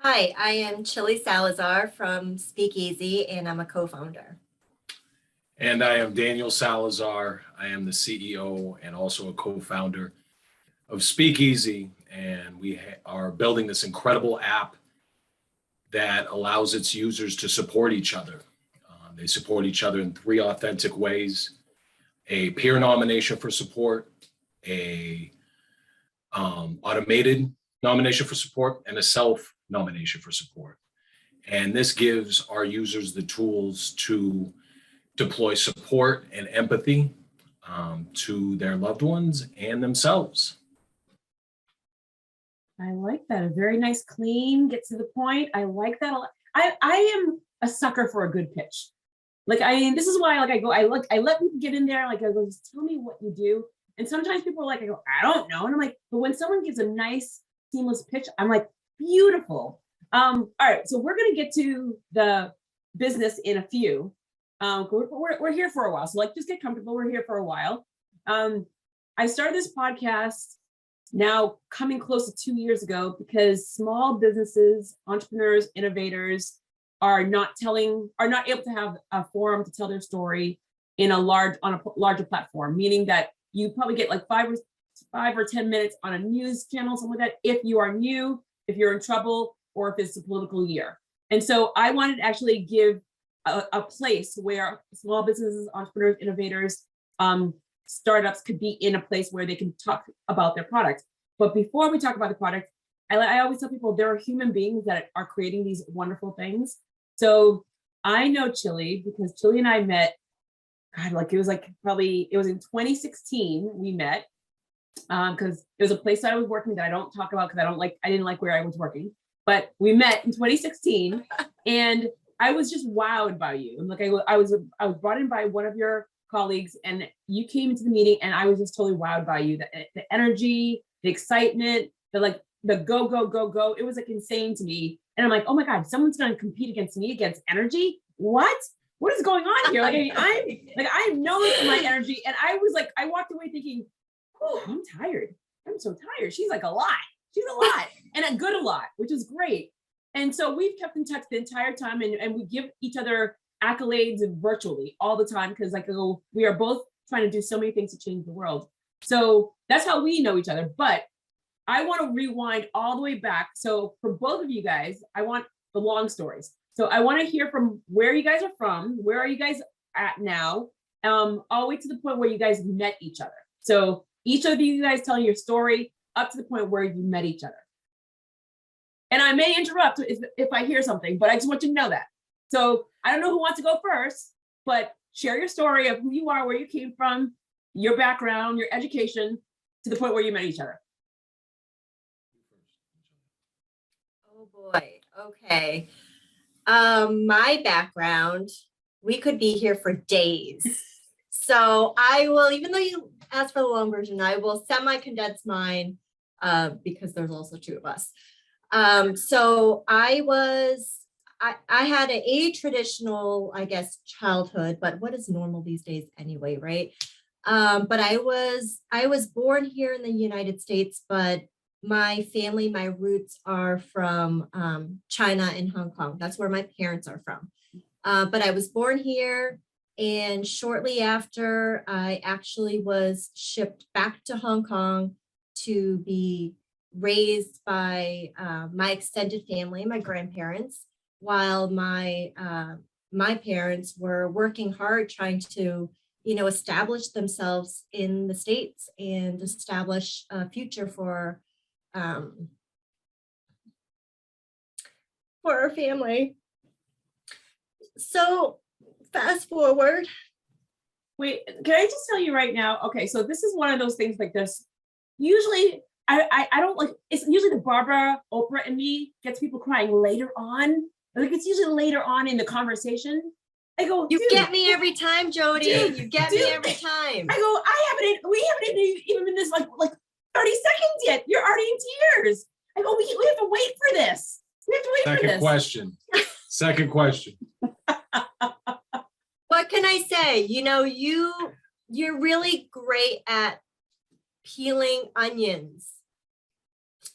Hi, I am Chili Salazar from Speakeazy, and I'm a co-founder. And I am Daniel Salazar. I am the CEO and also a co-founder of Speakeazy. And we are building this incredible app that allows its users to support each other. They support each other in three authentic ways: a peer nomination for support, a automated nomination for support, and a self nomination for support. And this gives our users the tools to deploy support and empathy to their loved ones and themselves. I like that. A very nice, clean, get to the point. I like that a lot. I am a sucker for a good pitch. This is why I let people get in there. I go, just tell me what you do. And sometimes people are I go, I don't know. And I'm like, but when someone gives a nice, seamless pitch, I'm like, beautiful. All right, so we're gonna get to the business in a few. We're here for a while, so just get comfortable. We're here for a while. I started this podcast now coming close to 2 years ago because small businesses, entrepreneurs, innovators are not able to have a forum to tell their story on a larger platform, meaning that you probably get 5 or 10 minutes on a news channel, something like that, if you are new, if you're in trouble, or if it's a political year. And so I wanted to actually give a place where small businesses, entrepreneurs, innovators, startups could be in a place where they can talk about their product. But before we talk about the product, I always tell people there are human beings that are creating these wonderful things. So I know Chili because Chili and I met, God, it was in 2016 we met, because it was a place that I was working that I don't talk about because I didn't like where I was working. But we met in 2016 and I was just wowed by you. And I was brought in by one of your colleagues and you came into the meeting and I was just totally wowed by you. The energy, the excitement, the go, go, go, go. It was insane to me. And I'm like, oh my God, someone's going to compete against me against energy? What is going on here? I'm known for my energy. And I walked away thinking, oh, I'm tired. I'm so tired. She's a lot. She's a lot and a good a lot, which is great. And so we've kept in touch the entire time and we give each other accolades virtually all the time because we are both trying to do so many things to change the world. So that's how we know each other. But I want to rewind all the way back. So for both of you guys, I want the long stories. So I want to hear from where you guys are from. Where are you guys at now? All the way to the point where you guys met each other. So each of you guys telling your story up to the point where you met each other. And I may interrupt if I hear something, but I just want you to know that. So I don't know who wants to go first, but share your story of who you are, where you came from, your background, your education, to the point where you met each other. Oh boy, okay. My background, we could be here for days. So I will, even though you asked for the long version, I will semi-condense mine because there's also two of us. So I had a traditional, I guess, childhood, but what is normal these days anyway, right? But I was born here in the United States, but my family, my roots are from China and Hong Kong. That's where my parents are from. But I was born here, and shortly after, I actually was shipped back to Hong Kong to be raised by my extended family, my grandparents, while my parents were working hard trying to, establish themselves in the States and establish a future for our family. So fast forward. Wait, can I just tell you right now? Okay, so this is one of those things this. Usually, I don't it's usually the Barbara, Oprah, and me gets people crying later on. It's usually later on in the conversation. I go, you get me every time, Jodi. You get me every time. I go, we haven't even been this 30 seconds yet. You're already in tears. I go, we have to wait for this. We have to wait for this. Second question. What can I say? You're really great at peeling onions.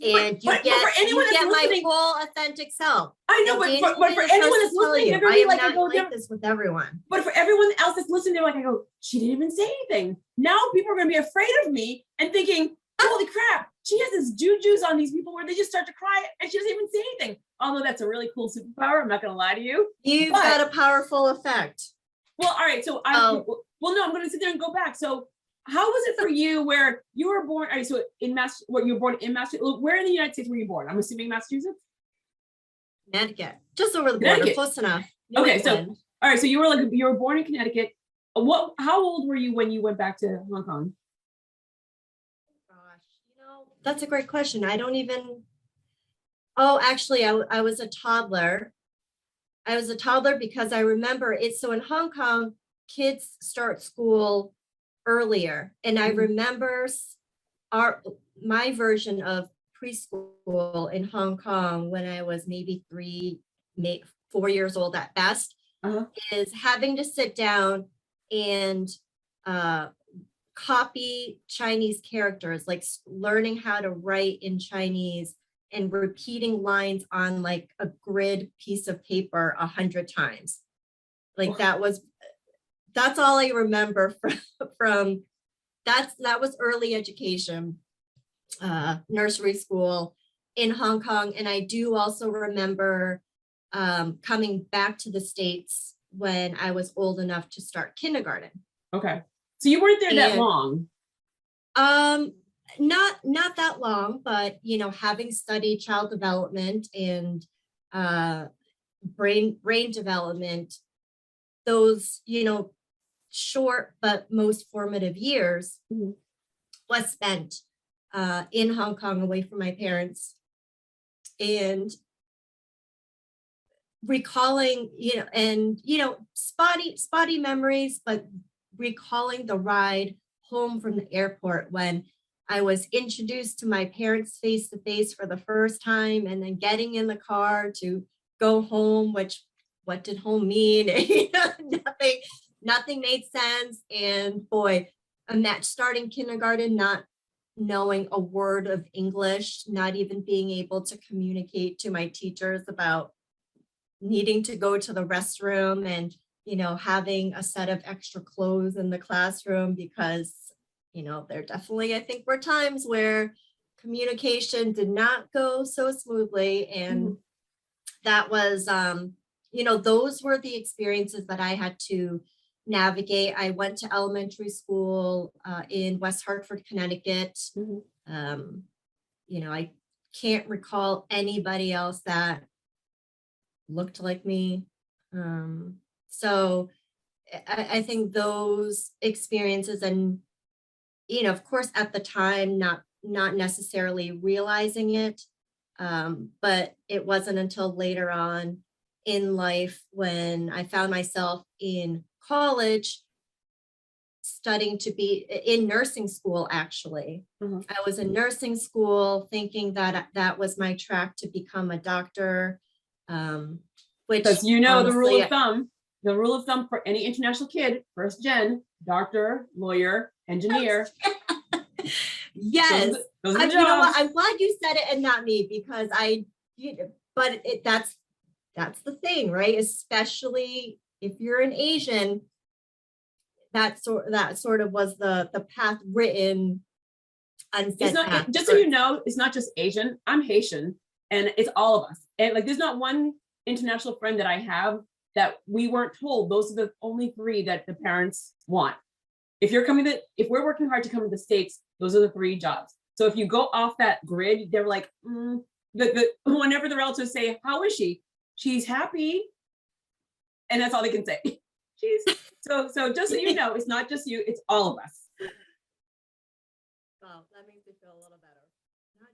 And you but for get, anyone you that's get my listening- full authentic self. I know, And but Daniel for will be the anyone first that's to tell listening, you, they're gonna I be am like, I not go, like this with everyone. but for everyone else that's listening, they're like, I go, she didn't even say anything. Now people are gonna be afraid of me and thinking, holy crap, she has this juju's on these people where they just start to cry and she doesn't even say anything. Although that's a really cool superpower, I'm not gonna lie to you. You've But- got a powerful effect. Well, all right, so well, no, I'm gonna sit there and go back. So how was it for you where you were born, all right, so you were born in Massachusetts, where in the United States were you born? I'm assuming Massachusetts? Connecticut, just over the border, Connecticut. close enough. New Okay, so- England. All right, so you were born in Connecticut. How old were you when you went back to Hong Kong? Gosh, that's a great question. I don't even, oh, actually, I was a toddler. I was a toddler because I remember it. So in Hong Kong, kids start school earlier. And I Mhm. remember my version of preschool in Hong Kong when I was maybe 4 years old at best, Uh-huh. is having to sit down and copy Chinese characters, like learning how to write in Chinese and repeating lines on like a grid piece of paper 100 times. Like that's all I remember from that was early education, nursery school in Hong Kong. And I do also remember coming back to the States when I was old enough to start kindergarten. Okay, so you weren't there that And- long. Not that long, but having studied child development and brain development, those short but most formative years Mhm. was spent in Hong Kong away from my parents, and recalling spotty memories, but recalling the ride home from the airport when I was introduced to my parents face to face for the first time, and then getting in the car to go home, which what did home mean? Nothing made sense. And boy, starting kindergarten, not knowing a word of English, not even being able to communicate to my teachers about needing to go to the restroom, and having a set of extra clothes in the classroom because there definitely, I think, were times where communication did not go so smoothly. And that was those were the experiences that I had to navigate. I went to elementary school in West Hartford, Connecticut. I can't recall anybody else that looked like me. So I think those experiences, and of course at the time not necessarily realizing it, but it wasn't until later on in life when I found myself in college studying to be in nursing school. Actually, I was in nursing school thinking that that was my track to become a doctor. Which, Because the rule honestly, the rule of thumb for any international kid, first gen, doctor, lawyer, engineer. Yes. Those are the You know what? jobs. I'm glad you said it and not me, because but that's the thing, right? Especially if you're an Asian, that sort of was the path written. It's not, just so you know, it's not just Asian. I'm Haitian, and it's all of us. And like, there's not one international friend that I have that we weren't told those are the only 3 that the parents want. If we're working hard to come to the States, those are the 3 jobs. So if you go off that grid, they're like, whenever the relatives say, "How is she?" "She's happy," and that's all they can say. So just so you know, it's not just you; it's all of us. Well, that makes me feel a little better.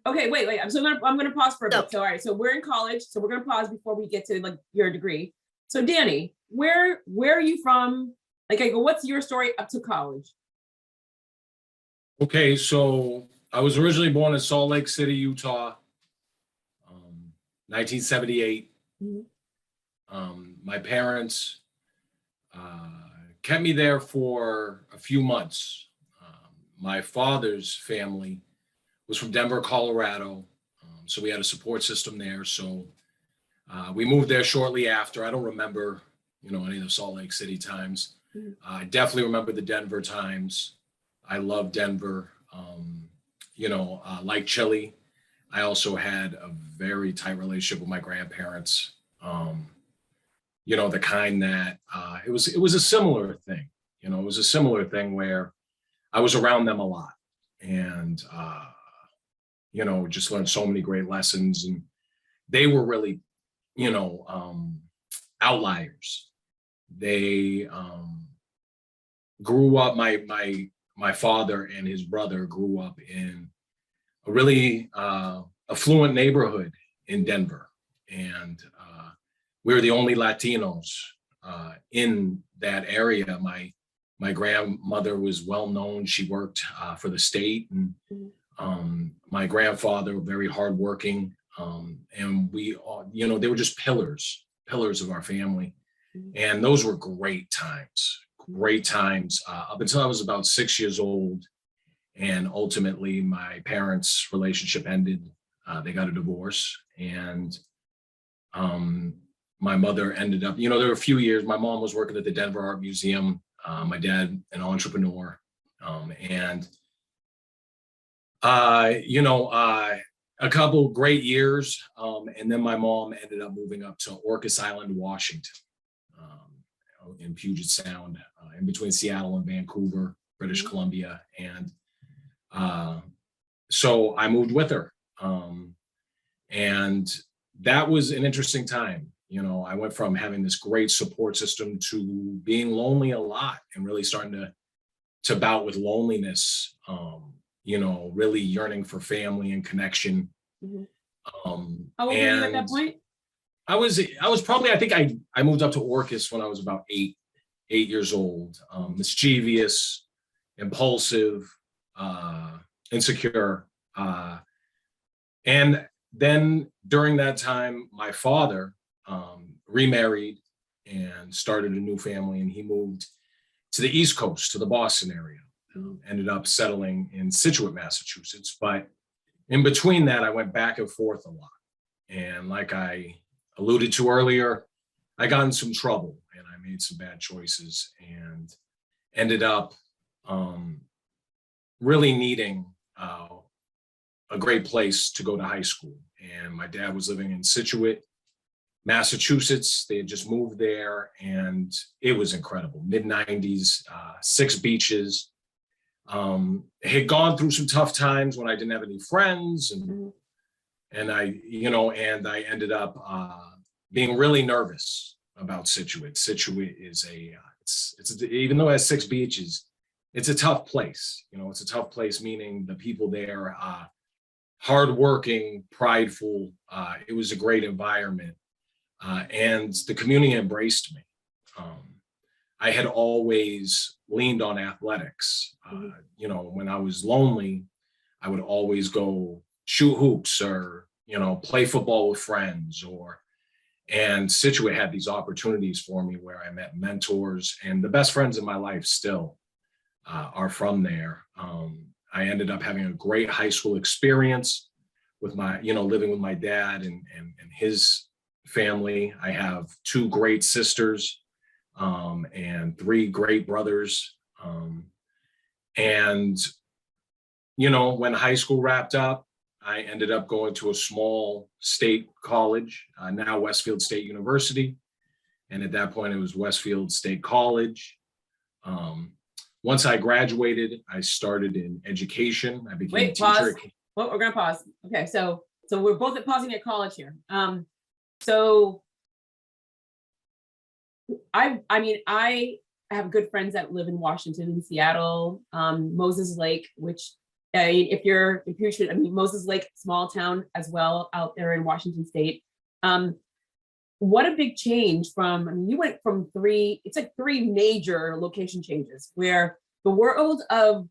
Okay, wait. I'm gonna pause for a bit. So all right, so we're in college, so we're gonna pause before we get to like your degree. So Danny, where are you from? Like, I go, what's your story up to college? Okay, so I was originally born in Salt Lake City, Utah, 1978. My parents kept me there for a few months. My father's family was from Denver, Colorado. So we had a support system there. So we moved there shortly after. I don't remember, any of the Salt Lake City times. I definitely remember the Denver times. I love Denver. Like Chile, I also had a very tight relationship with my grandparents. The kind that it was a similar thing. It was a similar thing where I was around them a lot, and just learned so many great lessons. And they were really, outliers. They grew up. My father and his brother grew up in a really affluent neighborhood in Denver, and we were the only Latinos in that area. My grandmother was well known. She worked for the state, and my grandfather, very hardworking, and we all, they were just pillars of our family, and those were great times. Up until I was about 6 years old, and ultimately my parents' relationship ended. They got a divorce, and my mother ended up, there were a few years. My mom was working at the Denver Art Museum. My dad, an entrepreneur, and a couple great years, and then my mom ended up moving up to Orcas Island, Washington, in Puget Sound, in between Seattle and Vancouver, British Columbia, and so I moved with her, and that was an interesting time. I went from having this great support system to being lonely a lot and really starting to bout with loneliness, really yearning for family and connection. How old were you at that point? I was probably, I think I moved up to Orcas when I was about 8 years old, mischievous, impulsive, insecure. And then during that time, my father remarried and started a new family, and he moved to the East Coast, to the Boston area. Ended up settling in Scituate, Massachusetts. But in between that, I went back and forth a lot. And like I alluded to earlier, I got in some trouble and I made some bad choices and ended up really needing a great place to go to high school. And my dad was living in Scituate, Massachusetts. They had just moved there, and it was incredible. Mid-90s, 6 beaches. Had gone through some tough times when I didn't have any friends, and I ended up being really nervous about Scituate. Scituate is it's even though it has 6 beaches, it's a tough place. It's a tough place, meaning the people there hardworking, prideful. It was a great environment, and the community embraced me. I had always leaned on athletics. When I was lonely, I would always go shoot hoops or, play football with friends, and Scituate had these opportunities for me where I met mentors, and the best friends in my life still are from there. I ended up having a great high school experience with my, living with my dad and his family. I have 2 great sisters, and 3 great brothers. And when high school wrapped up, I ended up going to a small state college, now Westfield State University. And at that point, it was Westfield State College. Once I graduated, I started in education. I became a teacher. Pause. Well, we're gonna pause. Okay, so we're both pausing at college here. So I have good friends that live in Washington and Seattle, Moses Lake, which Moses Lake, small town as well out there in Washington State. What a big change from, you went from 3 major location changes, where the world of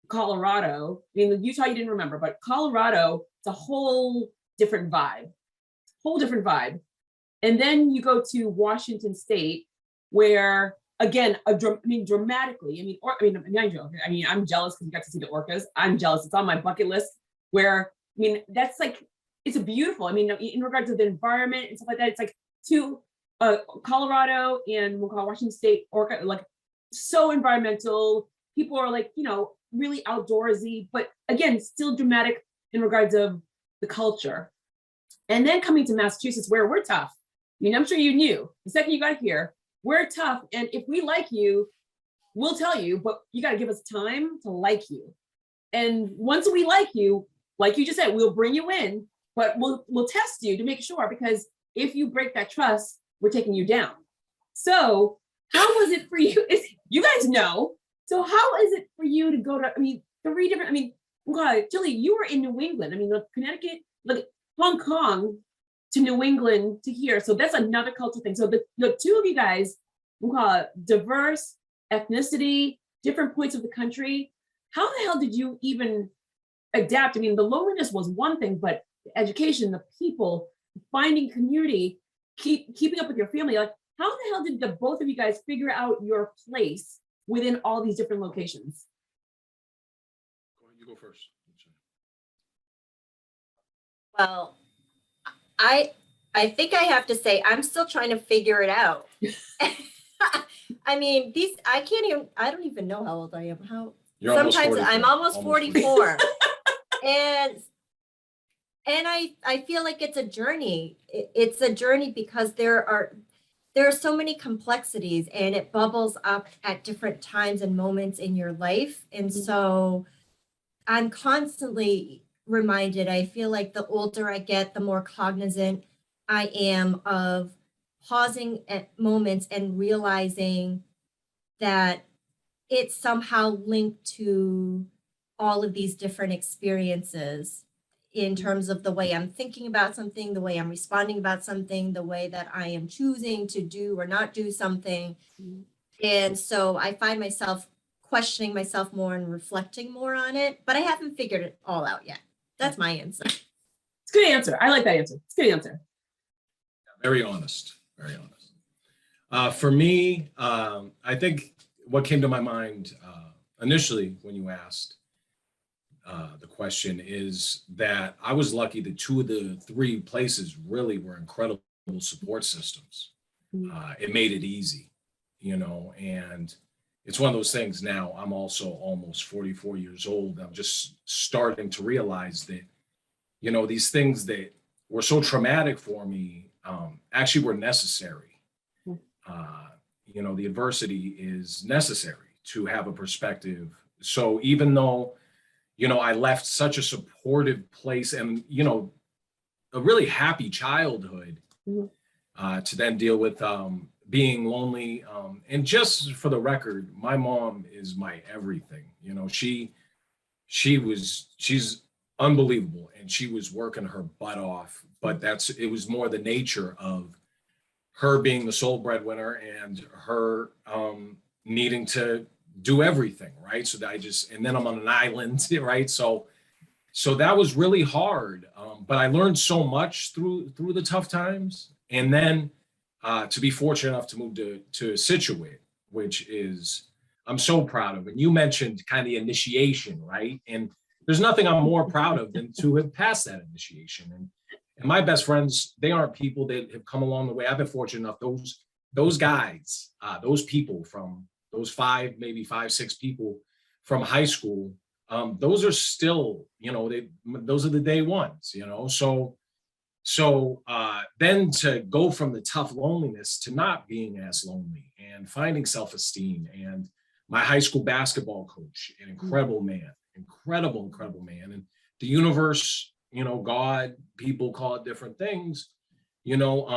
Colorado, Utah you didn't remember, but Colorado, it's a whole different vibe. And then you go to Washington State, where again, dramatically, I'm jealous because you got to see the orcas. I'm jealous. It's on my bucket list, where, that's like it's a beautiful, I mean, in regards to the environment and stuff like that, it's like to Colorado and we'll call Washington State, or like so environmental. People are like, you know, really outdoorsy, but again, still dramatic in regards of the culture. And then coming to Massachusetts, where we're tough. I mean, I'm sure you knew the second you got here, we're tough. And if we like you, we'll tell you, but you got to give us time to like you. And once we like you just said, we'll bring you in, but we'll test you to make sure, because if you break that trust, we're taking you down. So how was it for you? You guys know. So how is it for you to go to, I mean, 3 different, I mean, God, Jilly, you were in New England. I mean, like Connecticut, like Hong Kong to New England to here. So that's another cultural thing. So the 2 of you guys, we'll call it diverse ethnicity, different points of the country. How the hell did you even adapt? I mean, the loneliness was one thing, but the education, the people, finding community, keeping up with your family, like how the hell did the both of you guys figure out your place within all these different locations? You go first. Well, I think I have to say I'm still trying to figure it out. I mean, I don't even know how old I am. You're Sometimes almost 44. I'm almost 44. and I feel like it's a journey. It's a journey because there are so many complexities, and it bubbles up at different times and moments in your life. And so I'm constantly reminded, I feel like the older I get, the more cognizant I am of pausing at moments and realizing that it's somehow linked to all of these different experiences in terms of the way I'm thinking about something, the way I'm responding about something, the way that I am choosing to do or not do something. And so I find myself questioning myself more and reflecting more on it, but I haven't figured it all out yet. That's my answer. It's a good answer. I like that answer. It's a good answer. Very honest. Very honest. For me, I think what came to my mind initially when you asked the question is that I was lucky that 2 of the 3 places really were incredible support systems. It made it easy, you know, and it's one of those things now. I'm also almost 44 years old. I'm just starting to realize that, you know, these things that were so traumatic for me actually were necessary. You know, the adversity is necessary to have a perspective. So even though, you know, I left such a supportive place and, you know, a really happy childhood to then deal with being lonely. And just for the record, my mom is my everything. You know, she's unbelievable, and she was working her butt off, but it was more the nature of her being the sole breadwinner and her needing to do everything, right? So that and then I'm on an island, right? So that was really hard, but I learned so much through the tough times. And then to be fortunate enough to move to Situate, which is I'm so proud of. And you mentioned kind of the initiation, right? And there's nothing I'm more proud of than to have passed that initiation. And my best friends, they aren't people that have come along the way. I've been fortunate enough, those guys, those people from those 5, maybe 5, 6 people from high school, those are still, you know, those are the day ones, you know. So then to go from the tough loneliness to not being as lonely and finding self-esteem. And my high school basketball coach, an incredible man, incredible man. And the universe, you know, God, people call it different things, you know.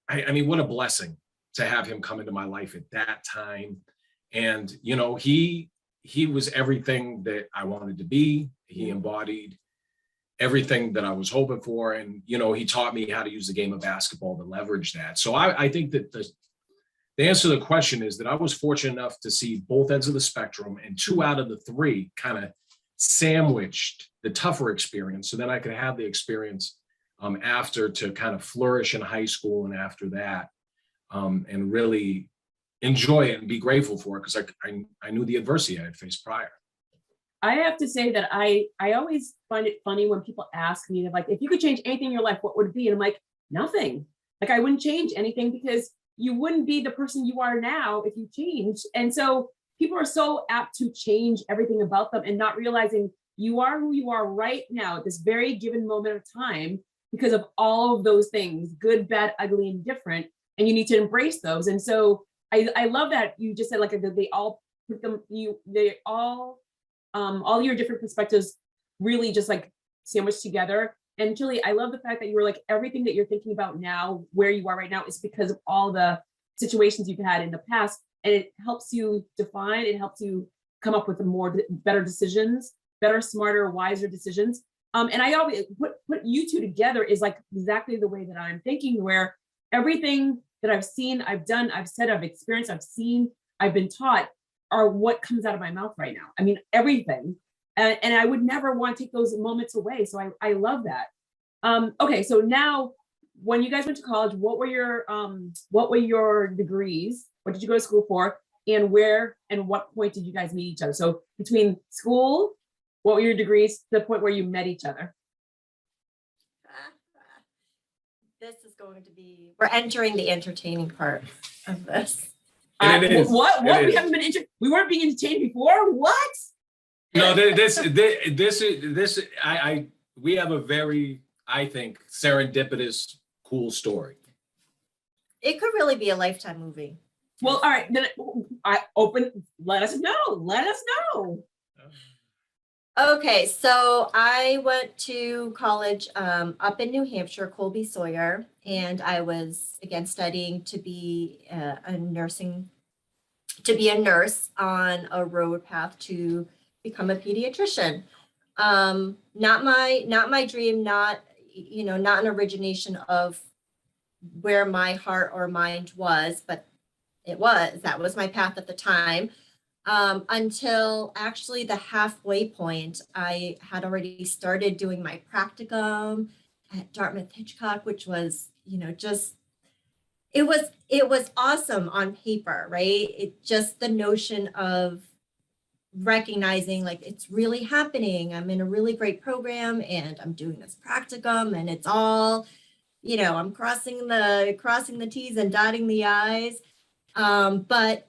I mean, what a blessing to have him come into my life at that time. And, you know, he was everything that I wanted to be. He embodied everything that I was hoping for. And, you know, he taught me how to use the game of basketball to leverage that. So I think that the answer to the question is that I was fortunate enough to see both ends of the spectrum, and 2 out of the 3 kind of sandwiched the tougher experience. So then I could have the experience after to kind of flourish in high school and after that, and really enjoy it and be grateful for it, because I knew the adversity I had faced prior. I have to say that I always find it funny when people ask me, like, if you could change anything in your life, what would it be? And I'm like, nothing. Like, I wouldn't change anything because you wouldn't be the person you are now if you changed. And so people are so apt to change everything about them and not realizing you are who you are right now at this very given moment of time because of all of those things, good, bad, ugly, and different. And you need to embrace those. And so I love that you just said, like, they all put them, they all your different perspectives really just like sandwiched together. And Julie, I love the fact that you were like, everything that you're thinking about now, where you are right now, is because of all the situations you've had in the past. And it helps you define, it helps you come up with better decisions, better, smarter, wiser decisions. And I always put you two together is like exactly the way that I'm thinking, where everything that I've seen, I've done, I've said, I've experienced, I've seen, I've been taught are what comes out of my mouth right now. I mean, everything. And I would never want to take those moments away. So I love that. Okay, so now when you guys went to college, what were your degrees? What did you go to school for? And where and what point did you guys meet each other? So between school, what were your degrees to the point where you met each other? This is going to be, we're entering the entertaining part of this. And it is. What? It We is. haven't been we weren't being entertained before? What? No, we have a very, I think, serendipitous, cool story. It could really be a Lifetime movie. Well, all right, then let us know. Okay, so I went to college up in New Hampshire, Colby Sawyer, and I was again studying to be a nurse on a road path to become a pediatrician. Not my dream, not an origination of where my heart or mind was, but that was my path at the time. Until actually the halfway point, I had already started doing my practicum at Dartmouth Hitchcock, which was, it was awesome on paper, right? It just the notion of recognizing like it's really happening. I'm in a really great program and I'm doing this practicum and it's all, I'm crossing the T's and dotting the I's. But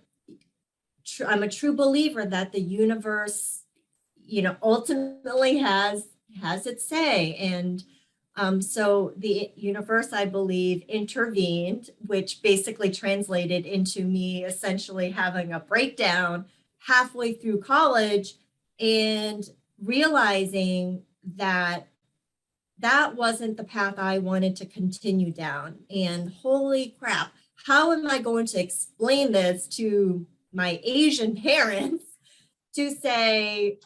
I'm a true believer that the universe, ultimately has its say. And so the universe, I believe, intervened, which basically translated into me essentially having a breakdown halfway through college and realizing that wasn't the path I wanted to continue down. And holy crap, how am I going to explain this to my Asian parents to say,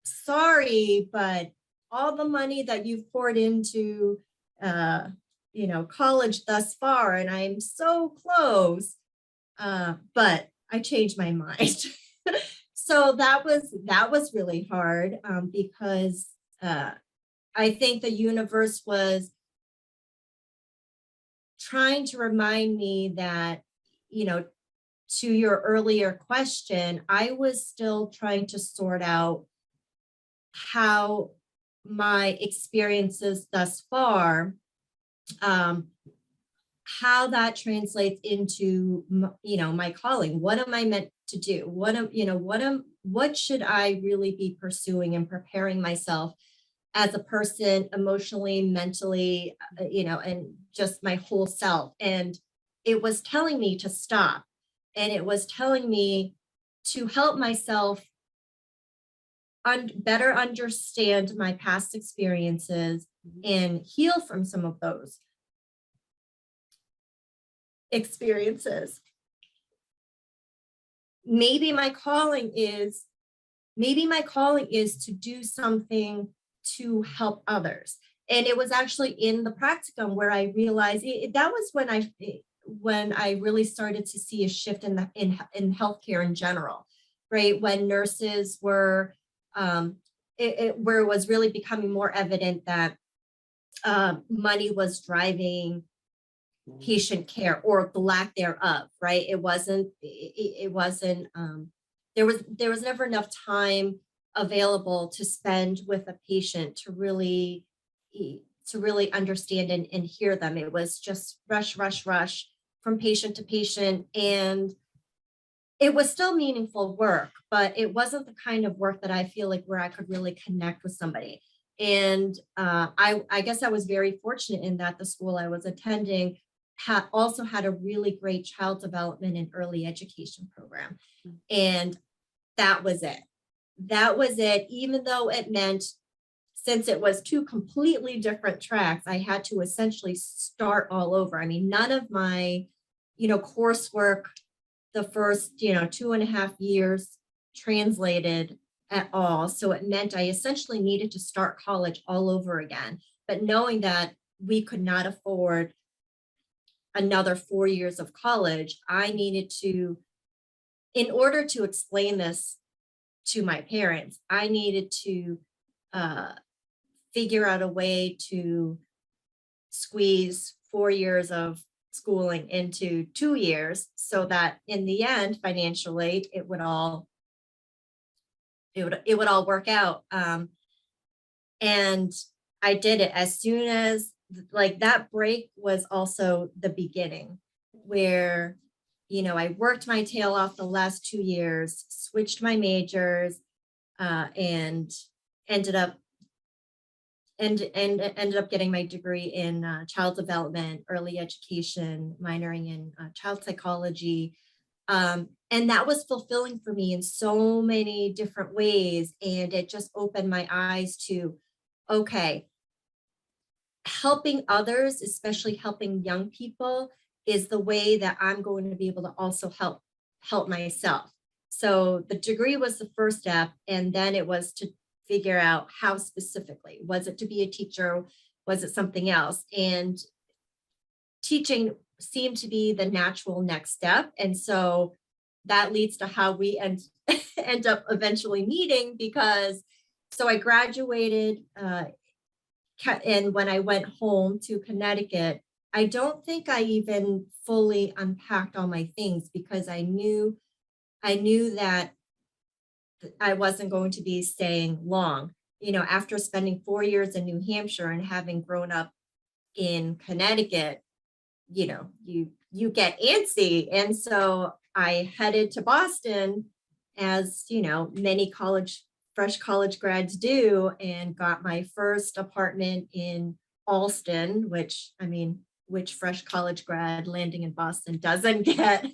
sorry, but all the money that you've poured into, college thus far, and I'm so close, but I changed my mind. So that was really hard because I think the universe was trying to remind me that, to your earlier question, I was still trying to sort out how my experiences thus far, how that translates into, my calling. What am I meant to do? What should I really be pursuing and preparing myself as a person emotionally, mentally, and just my whole self. And it was telling me to stop. And it was telling me to help myself better understand my past experiences and heal from some of those experiences. Maybe my calling is to do something to help others. And it was actually in the practicum where I realized that was when I really started to see a shift in healthcare in general, right? When nurses were, where it was really becoming more evident that money was driving patient care or the lack thereof, right? It wasn't, there was never enough time available to spend with a patient to really understand and hear them. It was just rush, rush, rush from patient to patient. And it was still meaningful work, but it wasn't the kind of work that I feel like where I could really connect with somebody. And I guess I was very fortunate in that the school I was attending also had a really great child development and early education program. And that was it. That was it, even though it meant, since it was two completely different tracks, I had to essentially start all over. I mean, none of my, coursework the first, 2.5 years translated at all. So it meant I essentially needed to start college all over again. But knowing that we could not afford another 4 years of college, I needed to, in order to explain this to my parents, I needed to figure out a way to squeeze 4 years of schooling into 2 years so that in the end, financially, it would all work out. And I did it as soon as, like, that break was also the beginning where, I worked my tail off the last 2 years, switched my majors, and ended up getting my degree in child development, early education, minoring in child psychology. And that was fulfilling for me in so many different ways. And it just opened my eyes to, okay, helping others, especially helping young people, is the way that I'm going to be able to also help myself. So the degree was the first step, and then it was to figure out how specifically. Was it to be a teacher? Was it something else? And teaching seemed to be the natural next step. And so that leads to how we end up eventually meeting, because so I graduated, and when I went home to Connecticut, I don't think I even fully unpacked all my things, because I knew that I wasn't going to be staying long. After spending 4 years in New Hampshire and having grown up in Connecticut, you get antsy. And so I headed to Boston, as many fresh college grads do, and got my first apartment in Allston, which fresh college grad landing in Boston doesn't get.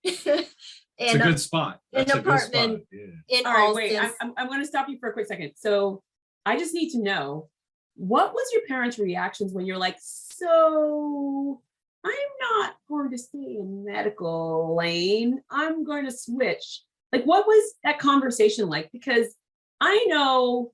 It's a good spot. That's an a good spot. apartment Yeah. in All right, Allston. wait, I'm going to stop you for a quick second. So I just need to know, what was your parents' reactions when you're like, so I'm not going to stay in medical lane, I'm going to switch? Like, what was that conversation like? Because I know,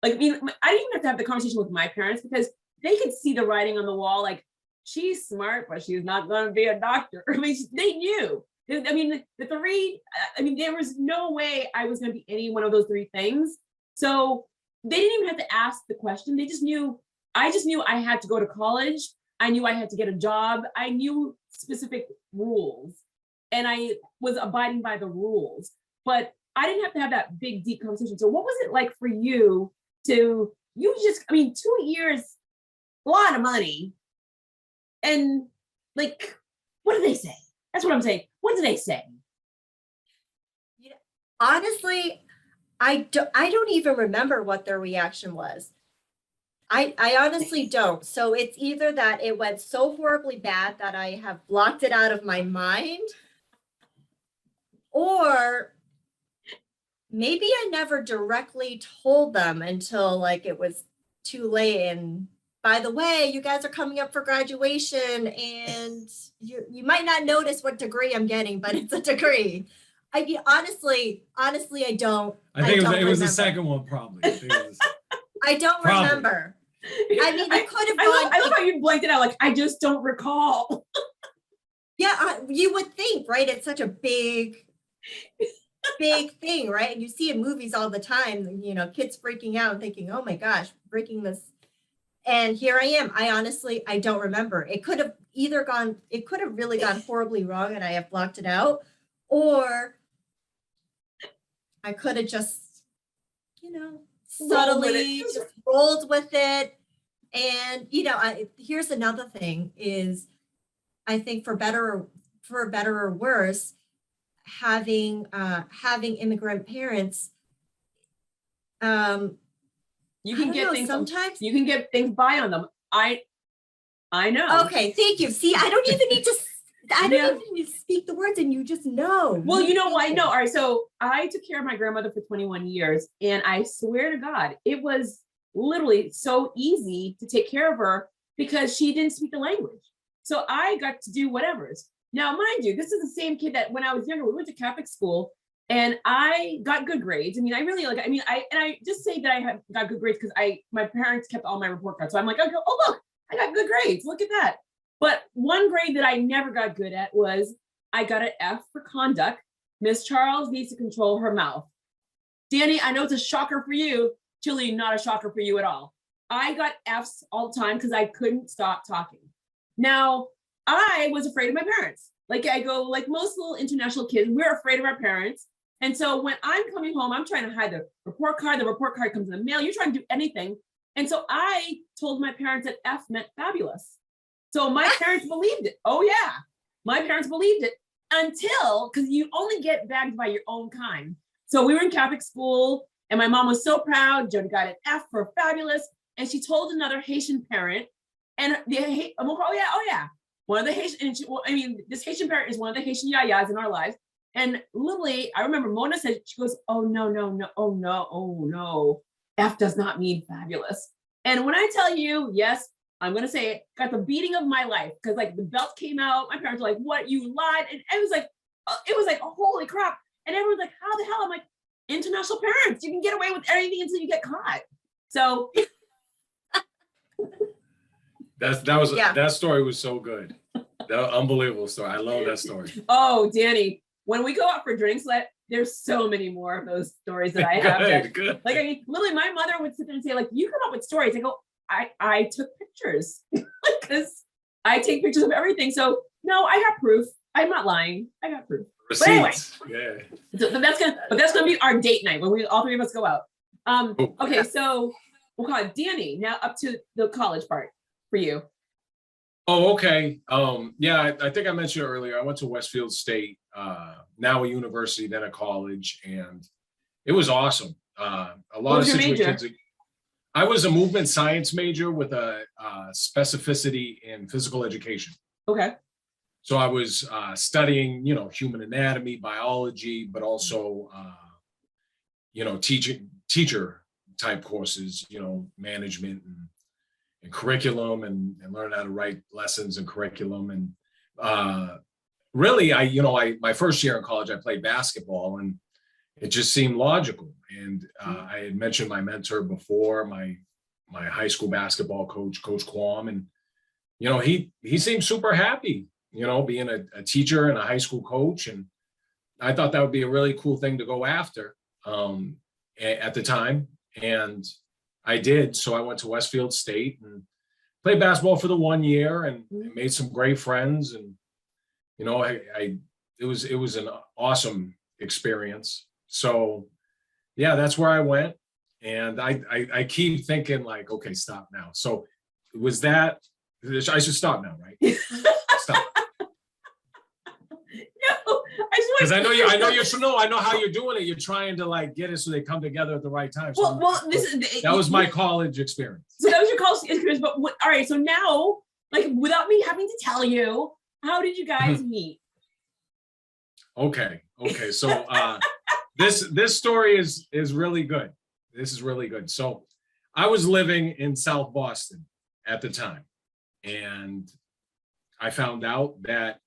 like, I didn't even have to have the conversation with my parents, because they could see the writing on the wall, like, she's smart, but she's not going to be a doctor. They knew. The three, there was no way I was going to be any one of those three things. So they didn't even have to ask the question. They just knew, I just knew I had to go to college. I knew I had to get a job. I knew specific rules, and I was abiding by the rules, but I didn't have to have that big, deep conversation. So what was it like for you to, 2 years, a lot of money. And like, what do they say? That's what I'm saying. What do they say? Honestly, I don't even remember what their reaction was. I honestly don't. So it's either that it went so horribly bad that I have blocked it out of my mind, or maybe I never directly told them until like it was too late. And by the way, you guys are coming up for graduation, and you might not notice what degree I'm getting, but it's a degree. I mean, honestly, I don't. I think it was remember. the second one, probably. I don't Probably. remember. I mean, it could have I gone. love how you blanked it out. Like, I just don't recall. Yeah, you would think, right? It's such a big thing, right? And you see in movies all the time, kids freaking out and thinking, oh my gosh, breaking this. And here I am. I don't remember. It could have really gone horribly wrong and I have blocked it out. Or I could have just, Rolled with it. subtly just rolled with it. And, here's another thing is, I think for better or worse, having immigrant parents, You I can don't get know, things sometimes. you can get things by on them. I know. Okay, thank you. See, I don't even need to. I Yeah. don't even need to speak the words, and you just know. Well, you know why I know. All right, so I took care of my grandmother for 21 years, and I swear to God, it was literally so easy to take care of her because she didn't speak the language. So I got to do whatever's. Now, mind you, this is the same kid that when I was younger, we went to Catholic school, and I got good grades. I mean, I just say that I got good grades because my parents kept all my report cards. So I'm like, oh look, I got good grades. Look at that. But one grade that I never got good at was I got an F for conduct. Miss Charles needs to control her mouth. Danny, I know it's a shocker for you. Chili, not a shocker for you at all. I got Fs all the time because I couldn't stop talking. Now, I was afraid of my parents. Like most little international kids, we're afraid of our parents. And so when I'm coming home, I'm trying to hide the report card. The report card comes in the mail. You're trying to do anything. And so I told my parents that F meant fabulous. So my parents believed it. Oh yeah, my parents believed it until, because you only get bagged by your own kind. So we were in Catholic school and my mom was so proud. Jodi got an F for fabulous. And she told another Haitian parent and oh yeah. One of the Haitian, this Haitian parent is one of the Haitian yayas in our lives. And literally, I remember Mona said, she goes, oh no, F does not mean fabulous. And when I tell you, yes, I'm going to say it, got the beating of my life because like the belt came out. My parents were like, what, you lied? And it was like, oh, holy crap. And everyone's like, how the hell? I'm like, international parents, you can get away with anything until you get caught. So. That story was so good. That unbelievable story. I love that story. Oh, Danny, when we go out for drinks, there's so many more of those stories that I have. Good. Like, literally, my mother would sit there and say, like, you come up with stories. I go, I took pictures because I take pictures of everything. So no, I have proof. I'm not lying. I got proof. Receipts. But anyway, so that's gonna be our date night when we all three of us go out. Okay, so we'll call it Danny. Now up to the college part for you. Oh, okay. Yeah, I think I mentioned earlier, I went to Westfield State, now a university, then a college, and it was awesome. A lot of situations. I was a movement science major with a specificity in physical education. Okay. So I was studying, human anatomy, biology, but also, teacher type courses, management and curriculum and learn how to write lessons and curriculum. And really, my first year in college, I played basketball and it just seemed logical. And I had mentioned my mentor before, my high school basketball coach, Coach Quam. And, he seemed super happy, being a teacher and a high school coach. And I thought that would be a really cool thing to go after at the time. And I did. So I went to Westfield State and played basketball for the 1 year and made some great friends. And, it was an awesome experience. So yeah, that's where I went. And I keep thinking like, okay, stop now. So was that, I should stop now, right? Stop. No, because I know how you're doing it. You're trying to like get it so they come together at the right time. So that was my college experience. So that was your college experience. But all right, so now, like, without me having to tell you, how did you guys meet? Okay. So this story is really good. This is really good. So I was living in South Boston at the time, and I found out that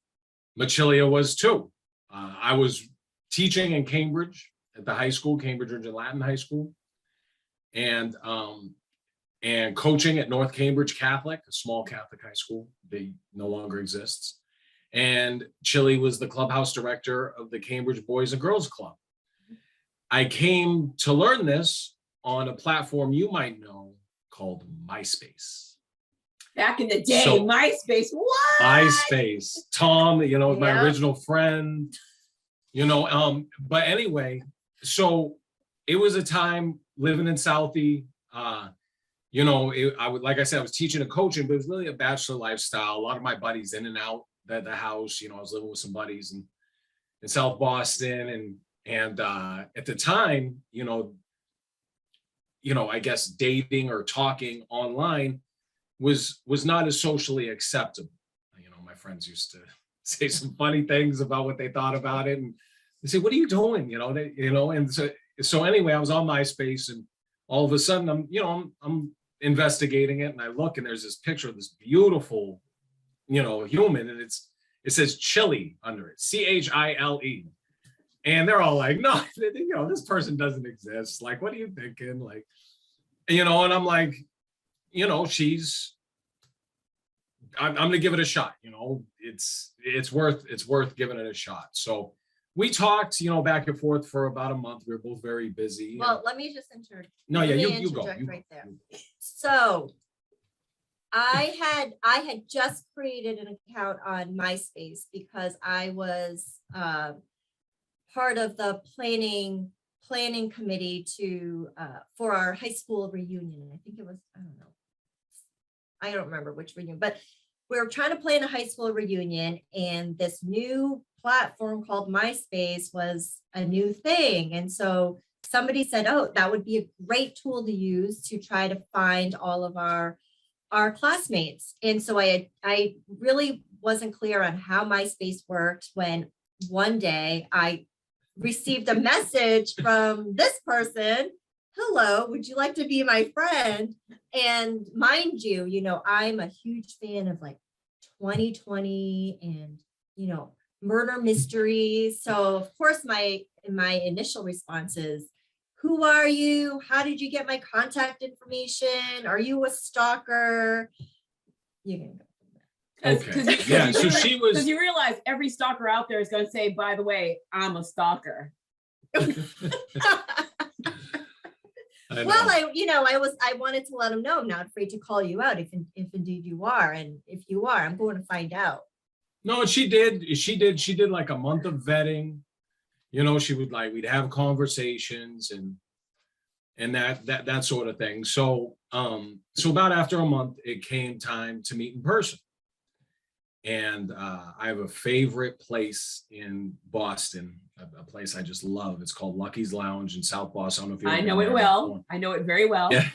Mechilia was too. I was teaching in Cambridge at the high school, Cambridge Urgent Latin High School, and coaching at North Cambridge Catholic, a small Catholic high school. They no longer exists. And Chili was the clubhouse director of the Cambridge Boys and Girls Club. I came to learn this on a platform you might know called MySpace. Back in the day, so, MySpace, what? MySpace. Tom, my original friend, but anyway, so it was a time, living in Southie, you know, like I said, I was teaching and coaching, but it was really a bachelor lifestyle. A lot of my buddies in and out the house, you know, I was living with some buddies in South Boston, and at the time, you know, I guess dating or talking online was not as socially acceptable. You know, my friends used to say some funny things about what they thought about it, and they say, "What are you doing?" You know, and so anyway, I was on MySpace, and all of a sudden, I'm investigating it, and I look, and there's this picture of this beautiful, you know, human, and it says Chile under it, Chile. And they're all like, no, you know, this person doesn't exist. Like, what are you thinking? Like, you know, and I'm like, you know, I'm gonna give it a shot. You know, it's worth giving it a shot. So we talked, you know, back and forth for about a month. We were both very busy. Well, let me just interject. No, yeah, you go. Interject right there. So I had just created an account on MySpace because I was part of the planning committee for our high school reunion. I think it was, I don't remember which reunion, but we were trying to plan a high school reunion, and this new platform called MySpace was a new thing. And so somebody said, oh, that would be a great tool to use to try to find all of our classmates. And so I really wasn't clear on how MySpace worked when one day I received a message from this person. Hello, would you like to be my friend? And mind you, you know, I'm a huge fan of like 2020 and, you know, murder mysteries. So of course my initial response is, who are you? How did you get my contact information? Are you a stalker? You can go. Okay. Yeah. So she was. Because you realize every stalker out there is going to say, by the way, I'm a stalker. Well, I wanted to let him know I'm not afraid to call you out if indeed you are, and if you are, I'm going to find out. No, she did like a month of vetting. You know, we'd have conversations and that sort of thing. So about after a month, it came time to meet in person. And I have a favorite place in Boston, a place I just love. It's called Lucky's Lounge in South Boston. I don't know if I know it well. I know it very well. Yeah.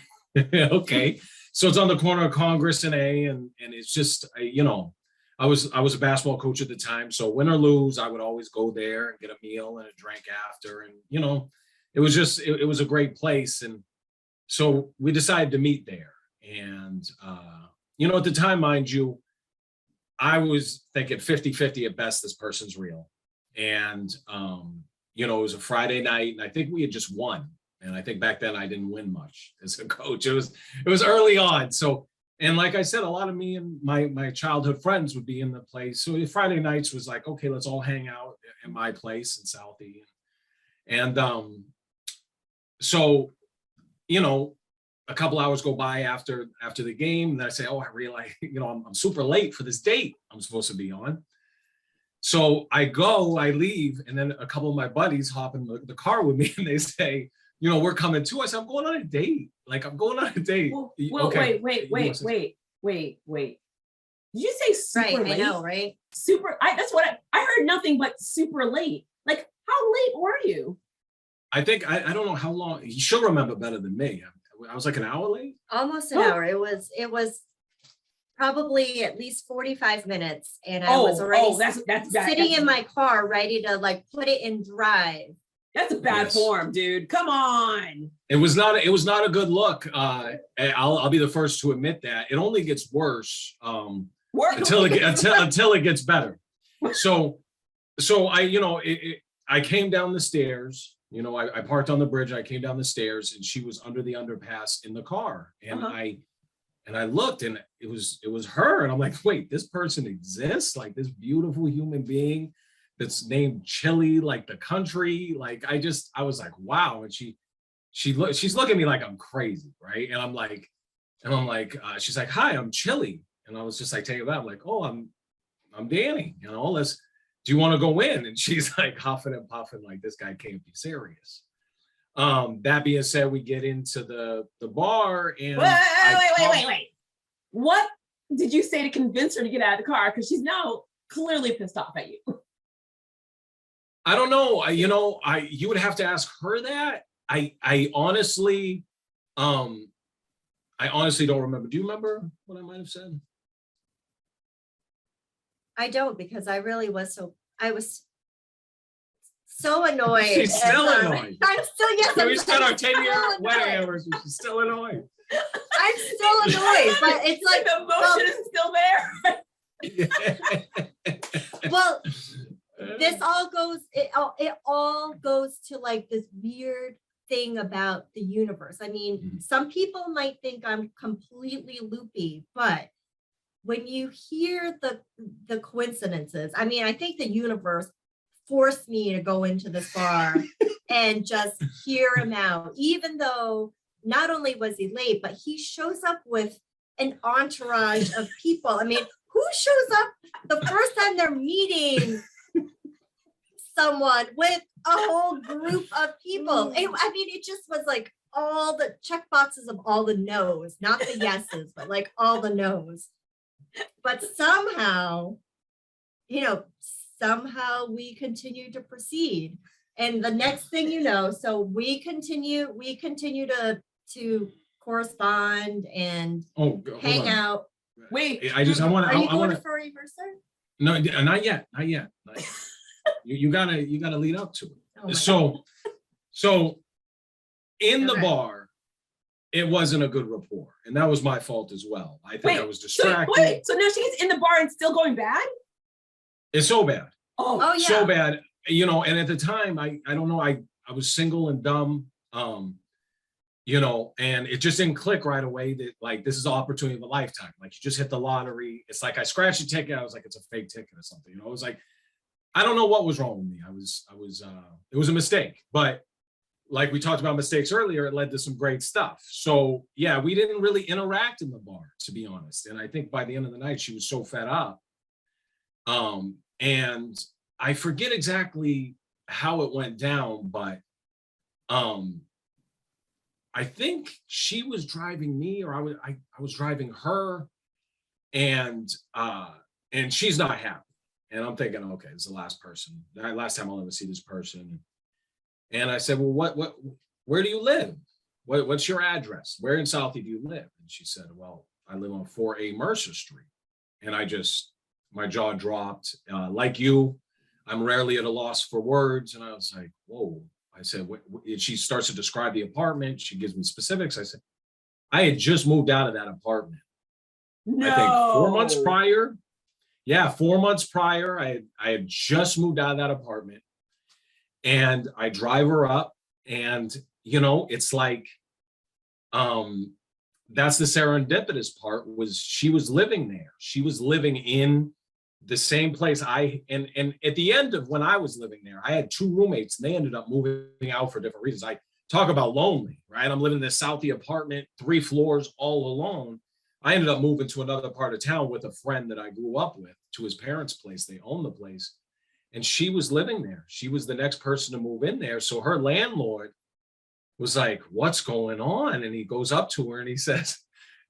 Okay. So it's on the corner of Congress and A, and it's just, you know, I was a basketball coach at the time. So win or lose, I would always go there and get a meal and a drink after. And, you know, it was just, it was a great place. And so we decided to meet there. And, you know, at the time, mind you, I was thinking 50-50 at best, this person's real. And, you know, it was a Friday night, and I think we had just won. And I think back then I didn't win much as a coach. It was early on. So, and like I said, a lot of me and my childhood friends would be in the place. So Friday nights was like, okay, let's all hang out at my place in Southie. And so, you know, a couple hours go by after the game, and I say, oh, I realize, you know, I'm super late for this date I'm supposed to be on. So I leave, and then a couple of my buddies hop in the car with me, and they say, you know, we're coming too. I said, I'm going on a date. Like, I'm going on a date. Well, okay. Wait. Did you say super late? I know, right? That's what I heard, nothing but super late. Like, how late were you? I think, I don't know how long. She'll remember better than me. I was like an hour late. Almost an hour. It was probably at least 45 minutes, and I was already sitting in my car ready to like put it in drive. That's a bad form, dude. Come on. It was not a good look. I'll be the first to admit that. It only gets worse until it gets better. So I, you know, I came down the stairs. You know, I parked on the bridge. I came down the stairs, and she was under the underpass in the car. And I looked, and it was her. And I'm like, wait, this person exists? Like, this beautiful human being that's named Chile, like the country. Like, I was like, wow. And she's looking at me like I'm crazy, right? And I'm like, she's like, hi, I'm Chile. And I was just like, take it out. I'm like, oh, I'm Danny. You know, do you want to go in? And she's like huffing and puffing, like, this guy can't be serious. That being said, we get into the bar and Wait. What did you say to convince her to get out of the car? Because she's now clearly pissed off at you. I don't know. You would have to ask her that. I honestly don't remember. Do you remember what I might have said? I don't, because I was so annoyed. She's still annoyed. I'm still, yes. We spent our still 10-year annoyed. wedding anniversary. She's still annoyed. I'm still annoyed, but it's like, the emotion is still there. well, this all goes, it all goes to like this weird thing about the universe. I mean, some people might think I'm completely loopy, but when you hear the coincidences, I mean, I think the universe forced me to go into this bar and just hear him out, even though not only was he late, but he shows up with an entourage of people. I mean, who shows up the first time they're meeting someone with a whole group of people? It just was like all the check boxes of all the no's, not the yeses, but like all the no's. But somehow we continue to proceed. And the next thing you know, so we continue to correspond and hang out. Wait, I want Are you going to. to furry person? No, not yet. You gotta lead up to it. Oh my So in the Okay. bar, it wasn't a good rapport, and that was my fault as well. I think I was distracted. So now she's in the bar and still going bad? It's so bad. Oh yeah. So bad, and at the time, I don't know, I was single and dumb, and it just didn't click right away that like this is an opportunity of a lifetime. Like you just hit the lottery. It's like I scratched a ticket. I was like, it's a fake ticket or something. It was like, I don't know what was wrong with me. It was a mistake, but like we talked about mistakes earlier, it led to some great stuff. So yeah, we didn't really interact in the bar, to be honest. And I think by the end of the night, she was so fed up. And I forget exactly how it went down, but I think she was driving me, or I was driving her, and she's not happy. And I'm thinking, okay, this is the last time I'll ever see this person. And I said, well, where do you live? What's your address? Where in Southie do you live? And she said, well, I live on 4A Mercer Street. And my jaw dropped. Like you, I'm rarely at a loss for words. And I was like, whoa. I said, she starts to describe the apartment. She gives me specifics. I said, I had just moved out of that apartment. No. I think 4 months prior. Yeah, 4 months prior, I had just moved out of that apartment. And I drive her up, and it's like, that's the serendipitous part, was she was living there. She was living in the same place and at the end of when I was living there, I had 2 roommates, and they ended up moving out for different reasons. I talk about lonely, right? I'm living in this Southie apartment, 3 floors, all alone. I ended up moving to another part of town with a friend that I grew up with, to his parents' place. They own the place. And she was living there. She was the next person to move in there. So her landlord was like, what's going on? And he goes up to her and he says,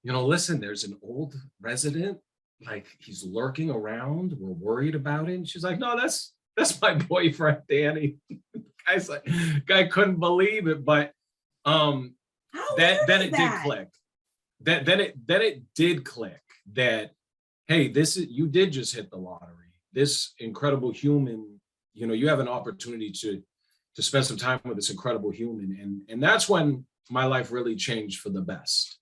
listen, there's an old resident, like he's lurking around. We're worried about it. And she's like, no, that's my boyfriend, Danny. Guy couldn't believe it. But then it did click. Then it did click that, hey, you did just hit the lottery. This incredible human, you have an opportunity to spend some time with this incredible human. And that's when my life really changed for the best.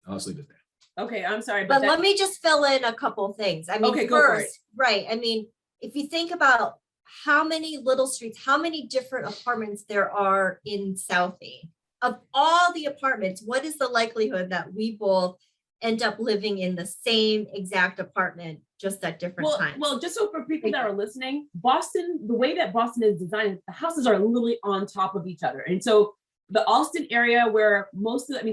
I'll just leave it there. Okay, I'm sorry. But let me just fill in a couple things. I mean, Okay, go for it. right. I mean, if you think about how many little streets, how many different apartments there are in Southie, of all the apartments, what is the likelihood that we both end up living in the same exact apartment, just at different times? Well, just so for people that are listening, Boston, the way that Boston is designed, the houses are literally on top of each other. And so the Allston area where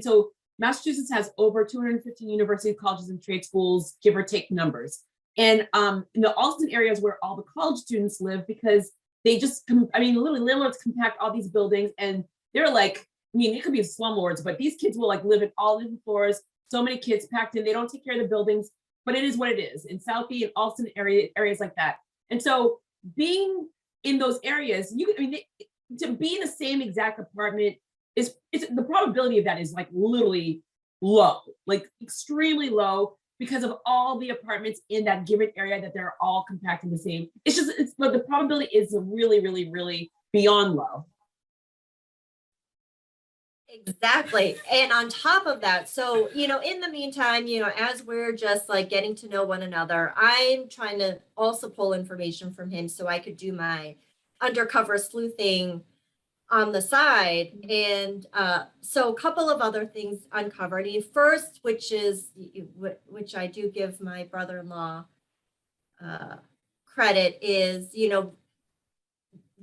so Massachusetts has over 250 universities, colleges, and trade schools, give or take numbers. And in the Allston area is where all the college students live, because they just, literally landlords compact all these buildings, and they're like, I mean, it could be slumlords, but these kids will like live in all different floors. So many kids packed in. They don't take care of the buildings, but it is what it is. In Southie and Alston areas like that. And so being in those areas, to be in the same exact apartment is the probability of that is like literally low, like extremely low, because of all the apartments in that given area that they're all compacted the same. But the probability is really, really, really beyond low. Exactly. And on top of that, so, in the meantime, as we're just like getting to know one another, I'm trying to also pull information from him so I could do my undercover sleuthing on the side. And so a couple of other things uncovered. First, which I do give my brother-in-law credit, is,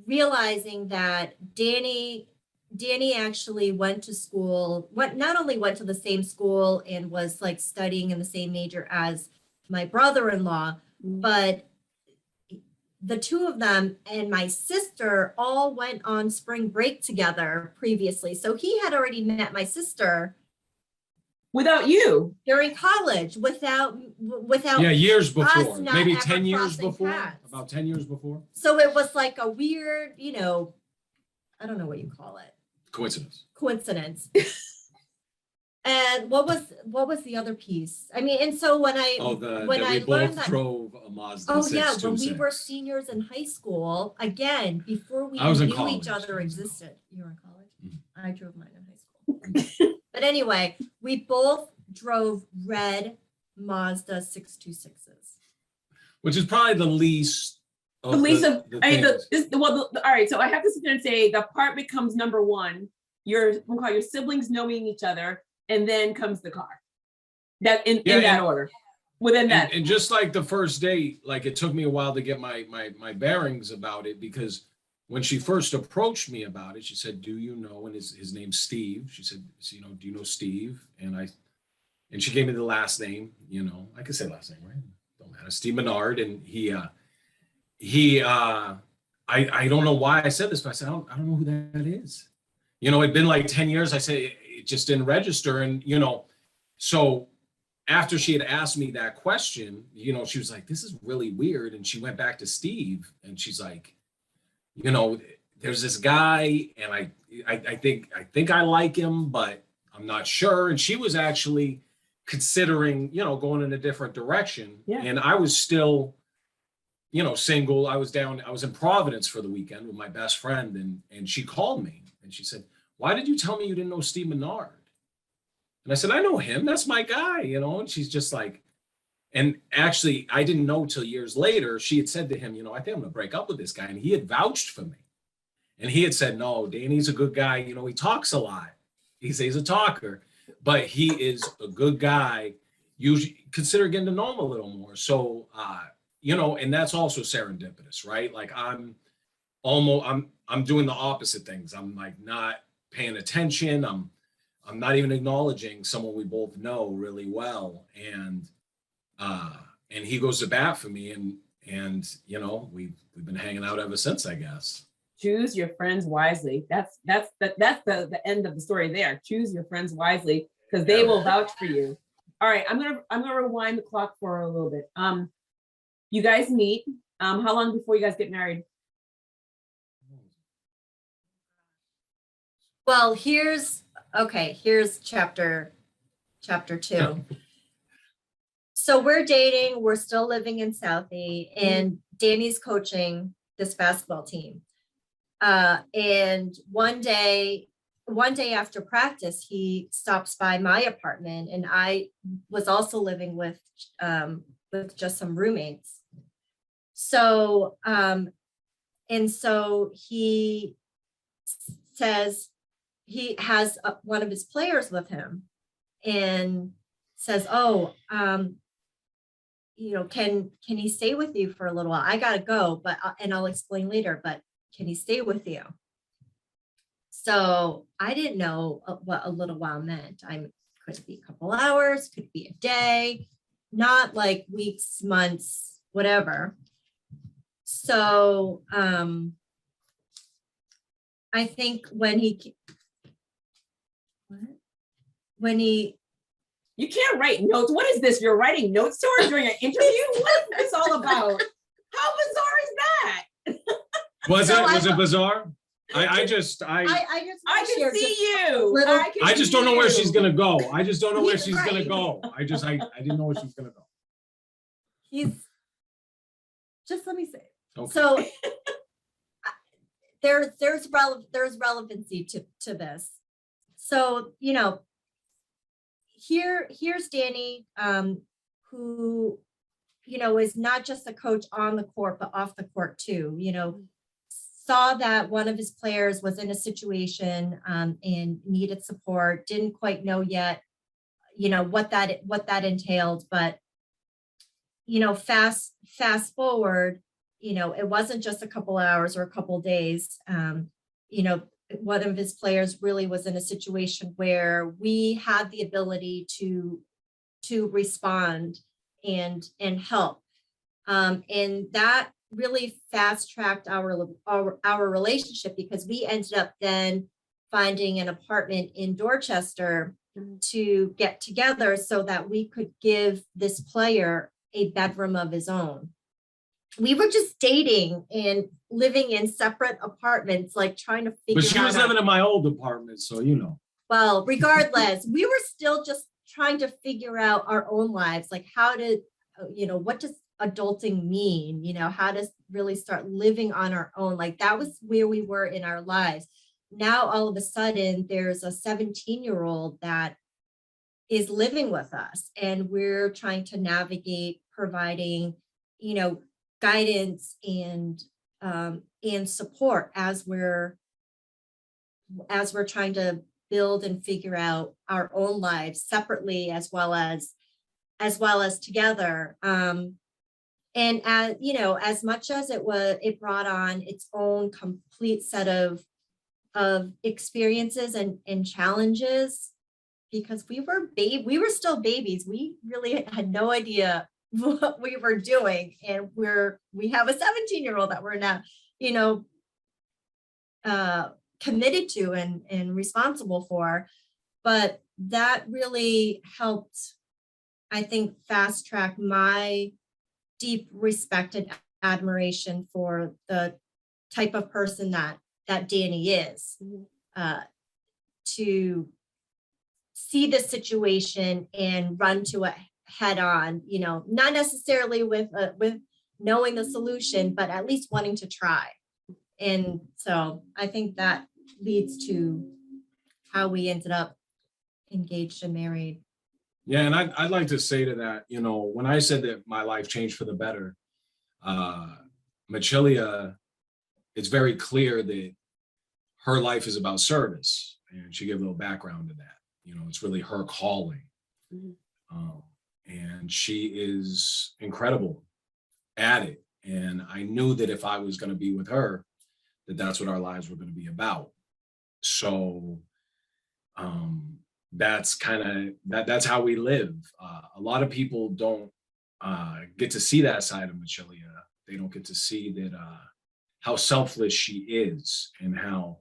realizing that Danny actually went to school, not only went to the same school and was like studying in the same major as my brother-in-law, but the two of them and my sister all went on spring break together previously. So he had already met my sister without you during college, without years before, us not maybe ever 10 years crossing before, paths. about 10 years before. So it was like a weird, I don't know what you call it. Coincidence. And what was the other piece? I mean, and so when I learned that, drove a Mazda oh yeah, when we 626. were seniors in high school, again, before we I was in knew college. each other I was in existed. You were in college? Mhm. I drove mine in high school. But anyway, we both drove red Mazda 626s. Which is probably the least of the least of the I mean, things. all right, so I have to sit there and say the apartment comes number one, your siblings knowing each other, and then comes the car. That in that order. Within that. And just like the first date, like it took me a while to get my bearings about it, because when she first approached me about it, she said, "Do you know?" And his name's Steve. She said, "Do you know Steve?" And she gave me the last name. I could say last name, right? Don't matter. Steve Menard, and I don't know why I said this, but I said, I don't know who that is. It'd been like 10 years. I said it just didn't register, and so after she had asked me that question, she was like, "This is really weird," and she went back to Steve, and she's like, "There's this guy, and I think I like him, but I'm not sure." And she was actually considering, going in a different direction. Yeah. And I was still, single. I was in Providence for the weekend with my best friend, and she called me and she said, "Why did you tell me you didn't know Steve Menard?" And I said, "I know him. That's my guy," and she's just like, and actually I didn't know till years later, she had said to him, "I think I'm gonna break up with this guy." And he had vouched for me. And he had said, "No, Danny's a good guy. He talks a lot. He's a talker, but he is a good guy. You consider getting to know him a little more." So, and that's also serendipitous, right? Like I'm doing the opposite things. I'm like not paying attention. I'm not even acknowledging someone we both know really well. And he goes to bat for me, and we've been hanging out ever since, I guess. Choose your friends wisely. That's the end of the story there. Choose your friends wisely, because they will vouch for you. All right, I'm gonna rewind the clock for a little bit. You guys meet. How long before you guys get married? Well, here's chapter 2. So we're dating, we're still living in Southie, and Danny's coaching this basketball team. And one day after practice, he stops by my apartment, and I was also living with just some roommates. So, and so he says he has one of his players with him, and says, "Oh, can he stay with you for a little while? I gotta go, but and I'll explain later, but can he stay with you?" So I didn't know what a little while meant. Could be a couple hours, could be a day, not like weeks, months, whatever. So I think when he when he, You can't write notes. What is this? You're writing notes to her during an interview? What is this all about? How bizarre is that? Was So it bizarre? I just I I share can see just you. little- I just don't know where she's gonna go. I just don't know where He's she's gonna right. go. I didn't know where she's gonna go. he's, just let me say. Okay. So there's relevancy to this. So, you know, here's Danny, who, you know, is not just a coach on the court, but off the court too, you know, saw that one of his players was in a situation and needed support, didn't quite know yet, you know, what that entailed, but, you know, fast forward, you know, it wasn't just a couple hours or a couple days. You know, one of his players really was in a situation where we had the ability to respond and help. And that really fast-tracked our relationship, because we ended up then finding an apartment in Dorchester to get together so that we could give this player a bedroom of his own. We were just dating and living in separate apartments, like trying to figure out. But she was living in my old apartment, so you know. Well, regardless, we were still just trying to figure out our own lives, like how to, you know, what does adulting mean? You know, how to really start living on our own. Like that was where we were in our lives. Now, all of a sudden, there's a 17-year-old that is living with us, and we're trying to navigate providing, you know, guidance and support as we're trying to build and figure out our own lives separately as well as together. And as you know, as much as it brought on its own complete set of experiences and challenges, because we were still babies. We really had no idea what we were doing, and we have a 17-year-old that we're now, you know, committed to and responsible for. But that really helped, I think, fast track my deep respect and admiration for the type of person that Danny is. To see the situation and run to it head on, you know, not necessarily with knowing the solution, but at least wanting to try. And so I think that leads to how we ended up engaged and married. Yeah, and I'd like to say to that, you know, when I said that my life changed for the better, Mechilia, it's very clear that her life is about service, and she gave a little background to that. You know, it's really her calling. And she is incredible at it. And I knew that if I was going to be with her, that's what our lives were going to be about. So that's kind of that's how we live. A lot of people don't get to see that side of Mechilia. They don't get to see that how selfless she is, and how,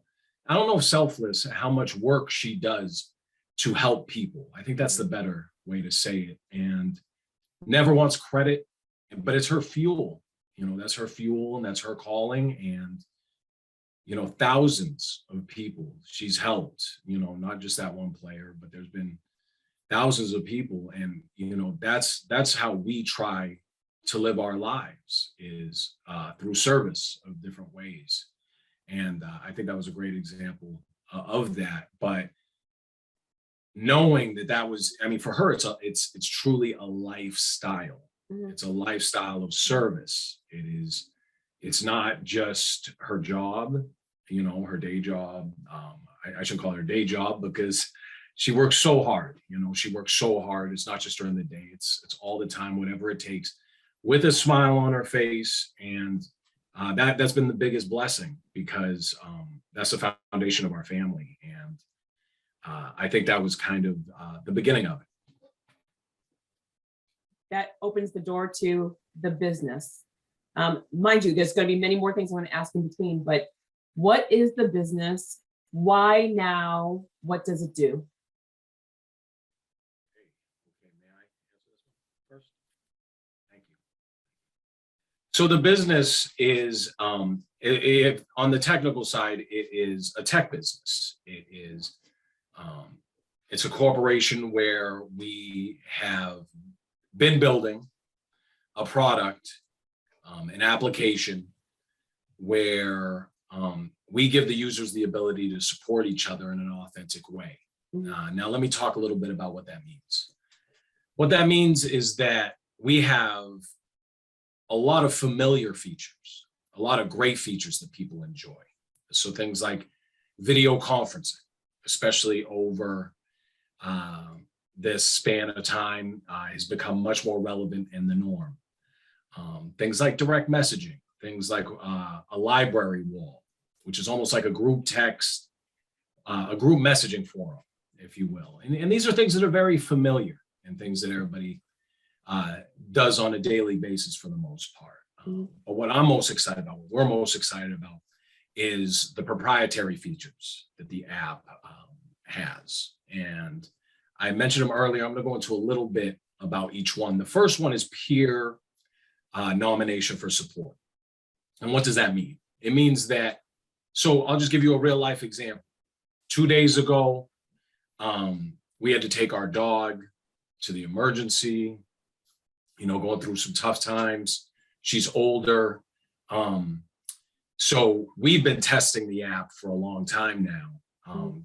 I don't know if selfless, how much work she does to help people. I think that's the better way to say it. And never wants credit, but it's her fuel. You know, that's her fuel and that's her calling. And, you know, thousands of people she's helped, you know, not just that one player, but there's been thousands of people. And, you know, that's how we try to live our lives, is through service of different ways. And I think that was a great example of that. But knowing that was, I mean, for her, it's truly a lifestyle. It's a lifestyle of service. It's not just her job, you know, her day job. I shouldn't call it her day job, because she works so hard. You know, she works so hard. It's not just during the day. It's all the time, whatever it takes, with a smile on her face. And that's been the biggest blessing, because that's the foundation of our family. And I think that was kind of the beginning of it. That opens the door to the business. Mind you, there's going to be many more things I want to ask in between, but what is the business? Why now? What does it do? So the business is, if on the technical side, it is a tech business. It is, it's a corporation where we have been building a product, an application where we give the users the ability to support each other in an authentic way. Now, let me talk a little bit about what that means. What that means is that we have a lot of familiar features, a lot of great features that people enjoy. So things like video conferencing, especially over this span of time, has become much more relevant in the norm. Things like direct messaging, things like a library wall, which is almost like a group text, a group messaging forum, if you will. And these are things that are very familiar and things that everybody does on a daily basis for the most part. But what I'm most excited about, what we're most excited about, is the proprietary features that the app has. And I mentioned them earlier. I'm going to go into a little bit about each one. The first one is peer nomination for support. And what does that mean? It means that, so I'll just give you a real life example. 2 days ago, we had to take our dog to the emergency, going through some tough times. She's older. So we've been testing the app for a long time now,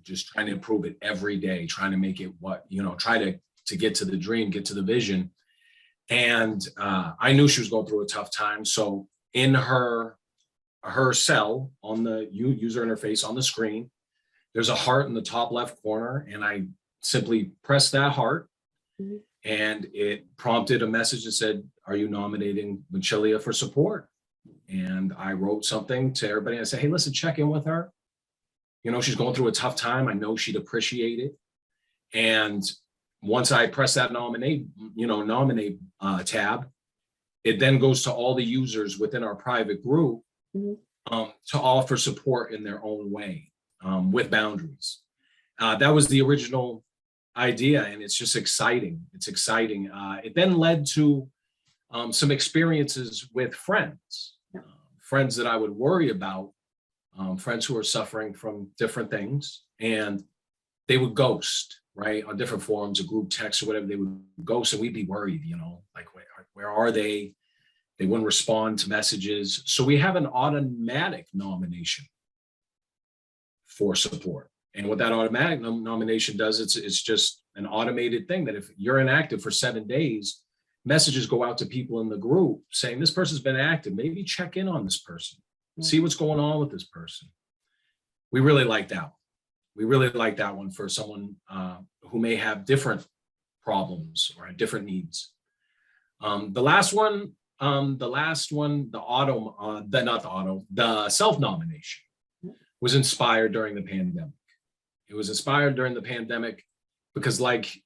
just trying to improve it every day, trying to make it try to get to the dream, get to the vision. And I knew she was going through a tough time. So in her cell on the user interface on the screen, there's a heart in the top left corner, and I simply pressed that heart, and it prompted a message that said, "Are you nominating Mechilia for support?" And I wrote something to everybody. And I said, "Hey, listen, check in with her. She's going through a tough time. I know she'd appreciate it." And once I press that nominate tab, it then goes to all the users within our private group to offer support in their own way, with boundaries. That was the original idea, and it's just exciting. It's exciting. It then led to some experiences with friends, friends that I would worry about, friends who are suffering from different things, and they would ghost, right? On different forums, a group text or whatever, they would ghost, and we'd be worried, like, where are they? They wouldn't respond to messages. So we have an automatic nomination for support. And what that automatic nomination does, it's just an automated thing that if you're inactive for 7 days, messages go out to people in the group saying, this person's been active, maybe check in on this person, see what's going on with this person. We really like that one. We really like that one for someone who may have different problems or different needs. The self-nomination was inspired during the pandemic. It was inspired during the pandemic because, like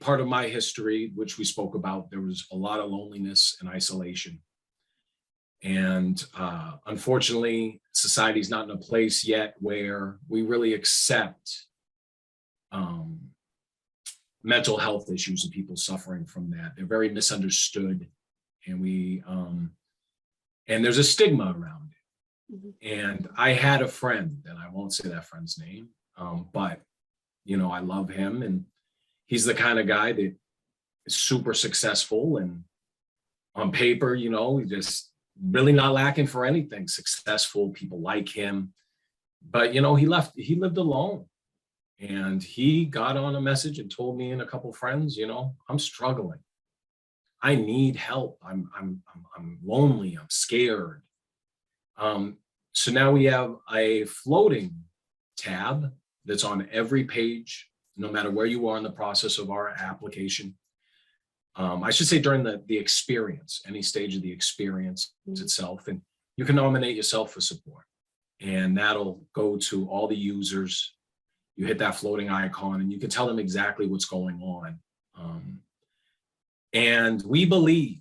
part of my history, which we spoke about, there was a lot of loneliness and isolation. And unfortunately, society's not in a place yet where we really accept mental health issues and people suffering from that. They're very misunderstood, and and there's a stigma around it. And I had a friend, and I won't say that friend's name, but I love him, and he's the kind of guy that is super successful, and on paper, he just really not lacking for anything. Successful, people like him, but he lived alone, and he got on a message and told me and a couple friends, I'm struggling. I need help. I'm lonely. I'm scared. So now we have a floating tab that's on every page, no matter where you are in the process of our application. I should say during the experience, any stage of the experience itself, and you can nominate yourself for support, and that'll go to all the users. You hit that floating icon, and you can tell them exactly what's going on. And I believe,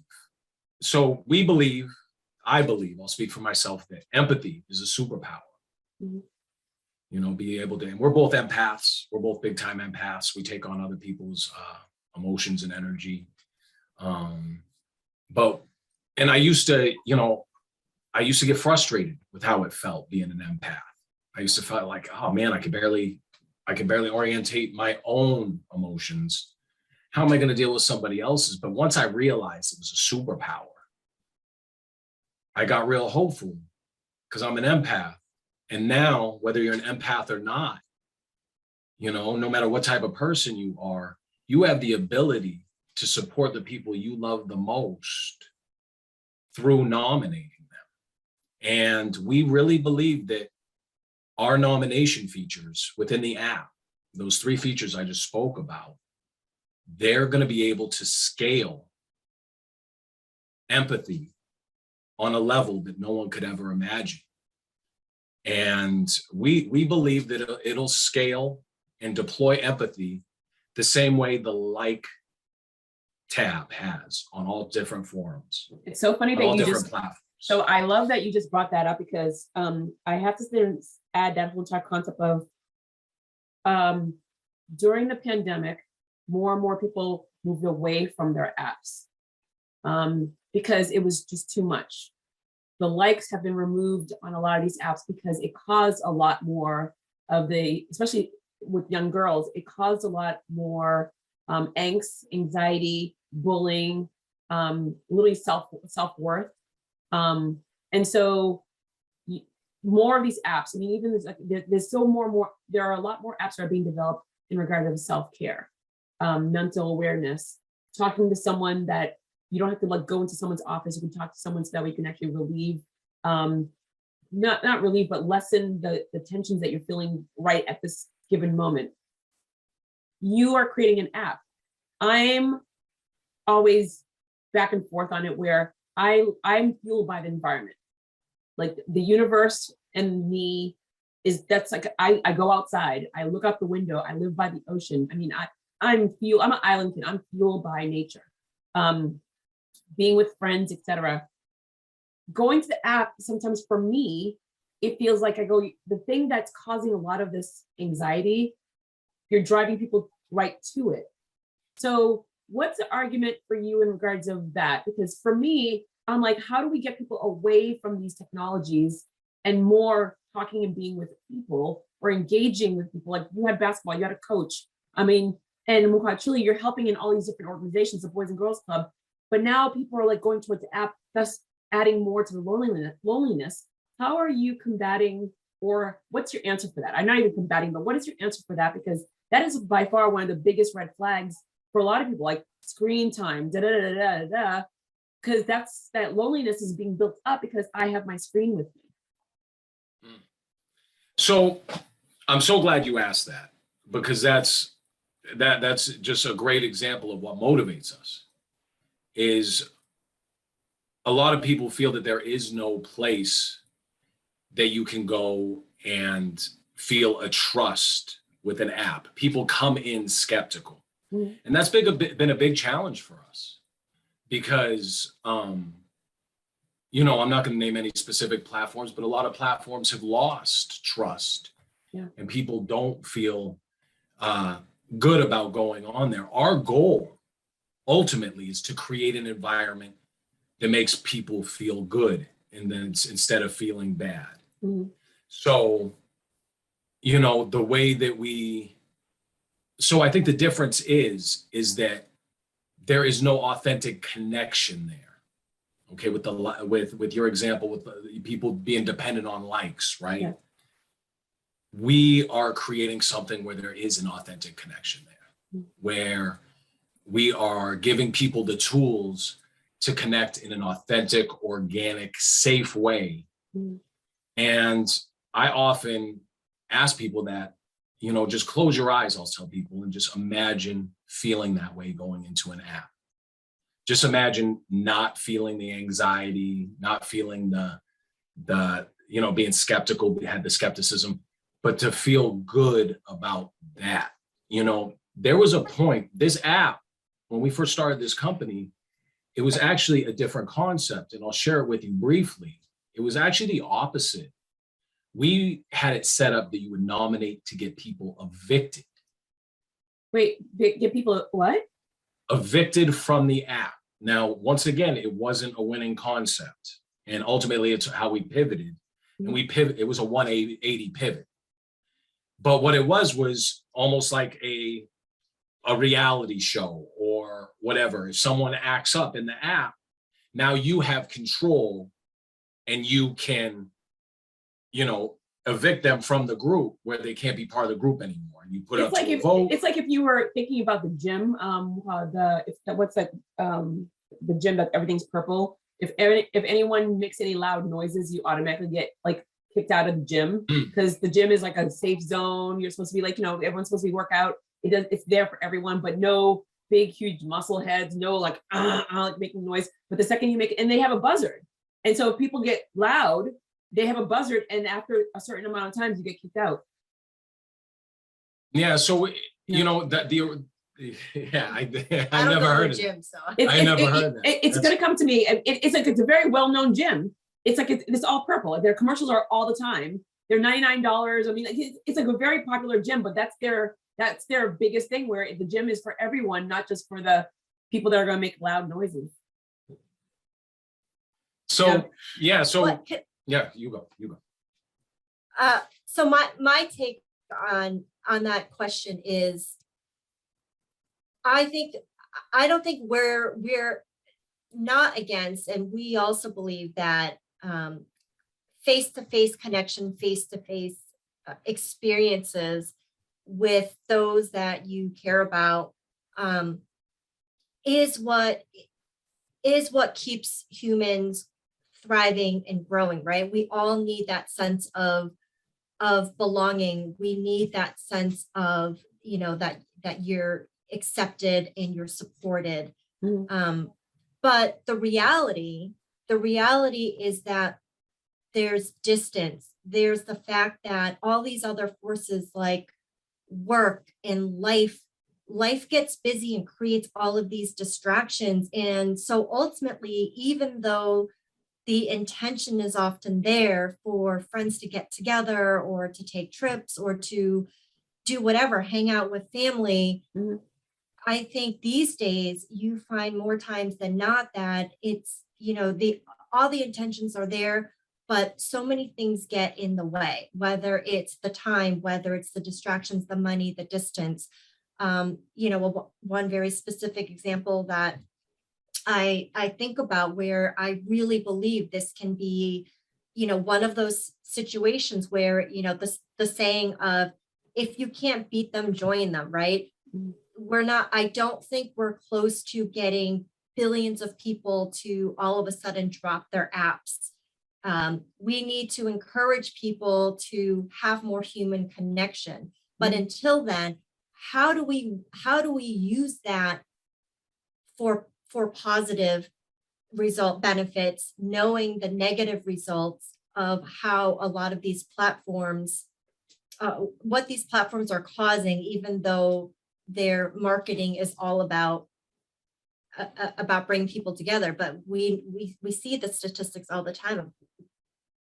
I'll speak for myself, that empathy is a superpower. Be able to, and we're both empaths. We're both big time empaths. We take on other people's emotions and energy. But And I used to, I used to get frustrated with how it felt being an empath. I used to feel like, oh man, I could barely orientate my own emotions. How am I going to deal with somebody else's? But once I realized it was a superpower, I got real hopeful because I'm an empath. And now, whether you're an empath or not, no matter what type of person you are, you have the ability to support the people you love the most through nominating them. And we really believe that our nomination features within the app, those 3 features I just spoke about, they're going to be able to scale empathy on a level that no one could ever imagine. And we believe that it'll scale and deploy empathy the same way the like tab has on all different forums. It's so funny on that all you different just, platforms. so I love that you just brought that up because I have to sit and add that whole entire concept of during the pandemic, more and more people moved away from their apps because it was just too much. The likes have been removed on a lot of these apps because it caused a lot more of especially with young girls, it caused a lot more angst, anxiety, bullying, literally self-worth. And so more of these apps, I mean, even there's still more, there are a lot more apps that are being developed in regard to self-care, mental awareness, talking to someone that you don't have to go into someone's office. You can talk to someone so that we can actually relieve, not relieve, but lessen the tensions that you're feeling right at this given moment. You are creating an app. I'm always back and forth on it where I'm fueled by the environment. Like the universe and me that's like, I go outside, I look out the window, I live by the ocean. I mean, I'm an island kid, I'm fueled by nature. Being with friends, etc. Going to the app, sometimes for me, it feels like the thing that's causing a lot of this anxiety, you're driving people right to it. So what's the argument for you in regards of that? Because for me, I'm like, how do we get people away from these technologies and more talking and being with people or engaging with people? Like you had basketball, you had a coach. I mean, and Mechilia, you're helping in all these different organizations, the Boys and Girls Club, but now people are like going towards the app, thus adding more to the loneliness. How are you combating, or what's your answer for that? I'm not even combating, but what is your answer for that? Because that is by far one of the biggest red flags for a lot of people, like screen time, because that loneliness is being built up because I have my screen with me. So I'm so glad you asked that, because that's just a great example of what motivates us. Is a lot of people feel that there is no place that you can go and feel a trust with an app. People come in skeptical. Mm-hmm. And that's been a big challenge for us because, I'm not going to name any specific platforms, but a lot of platforms have lost trust. Yeah. And people don't feel good about going on there. Our goal ultimately is to create an environment that makes people feel good and then instead of feeling bad. Mm-hmm. So, the way that so I think the difference is that there is no authentic connection there. Okay, with your example, with people being dependent on likes, right? Yeah. We are creating something where there is an authentic connection there, where we are giving people the tools to connect in an authentic, organic, safe way. Mm-hmm. And I often ask people that, just close your eyes, I'll tell people, and just imagine feeling that way going into an app. Just imagine not feeling the anxiety, not feeling the being skeptical, had the skepticism, but to feel good about that. There was a point, this app, when we first started this company, it was actually a different concept, and I'll share it with you briefly. It was actually the opposite. We had it set up that you would nominate to get people evicted. Wait, get people what? Evicted from the app. Now, once again, it wasn't a winning concept. And ultimately, it's how we pivoted. And we pivot, it was a 180 pivot. But what it was almost like a reality show or whatever. If someone acts up in the app, now you have control and you can, you know, evict them from the group where they can't be part of the group anymore. And you put up to a vote. It's like if you were thinking about the gym, the gym that everything's purple. If anyone makes any loud noises, you automatically get like kicked out of the gym because the gym is like a safe zone. You're supposed to be like, you know, everyone's supposed to be work out. It's there for everyone, but no big, huge muscle heads, no like making noise. But the second you make it, and they have a buzzard. And so if people get loud, they have a buzzard, and after a certain amount of times, you get kicked out. Yeah, so you know that I never heard of it. Gym, so. I never heard that. It's going to come to me. It's a very well-known gym. It's like it's all purple. Their commercials are all the time. They're $99. I mean, it's like a very popular gym, but that's their biggest thing, where the gym is for everyone, not just for the people that are going to make loud noises. So yeah, you go. So my take on that question is, I don't think we're not against, and we also believe that face-to-face connection, face-to-face experiences with those that you care about is what keeps humans thriving and growing, right? We all need that sense of belonging. We need that sense of, you know, that you're accepted and you're supported. But the reality is that there's distance. There's the fact that all these other forces like work and life gets busy and creates all of these distractions. And so ultimately, even though the intention is often there for friends to get together or to take trips or to do whatever, hang out with family, I think these days you find more times than not that it's, you know, all the intentions are there, but so many things get in the way, whether it's the time, whether it's the distractions, the money, the distance. You know, one very specific example that I think about, where I really believe this can be, you know, one of those situations where, you know, the saying of, if you can't beat them, join them, right? I don't think we're close to getting billions of people to all of a sudden drop their apps. We need to encourage people to have more human connection. But until then, how do we use that for positive result benefits, knowing the negative results of how a lot of these platforms, what these platforms are causing, even though their marketing is all about bringing people together. But we see the statistics all the time of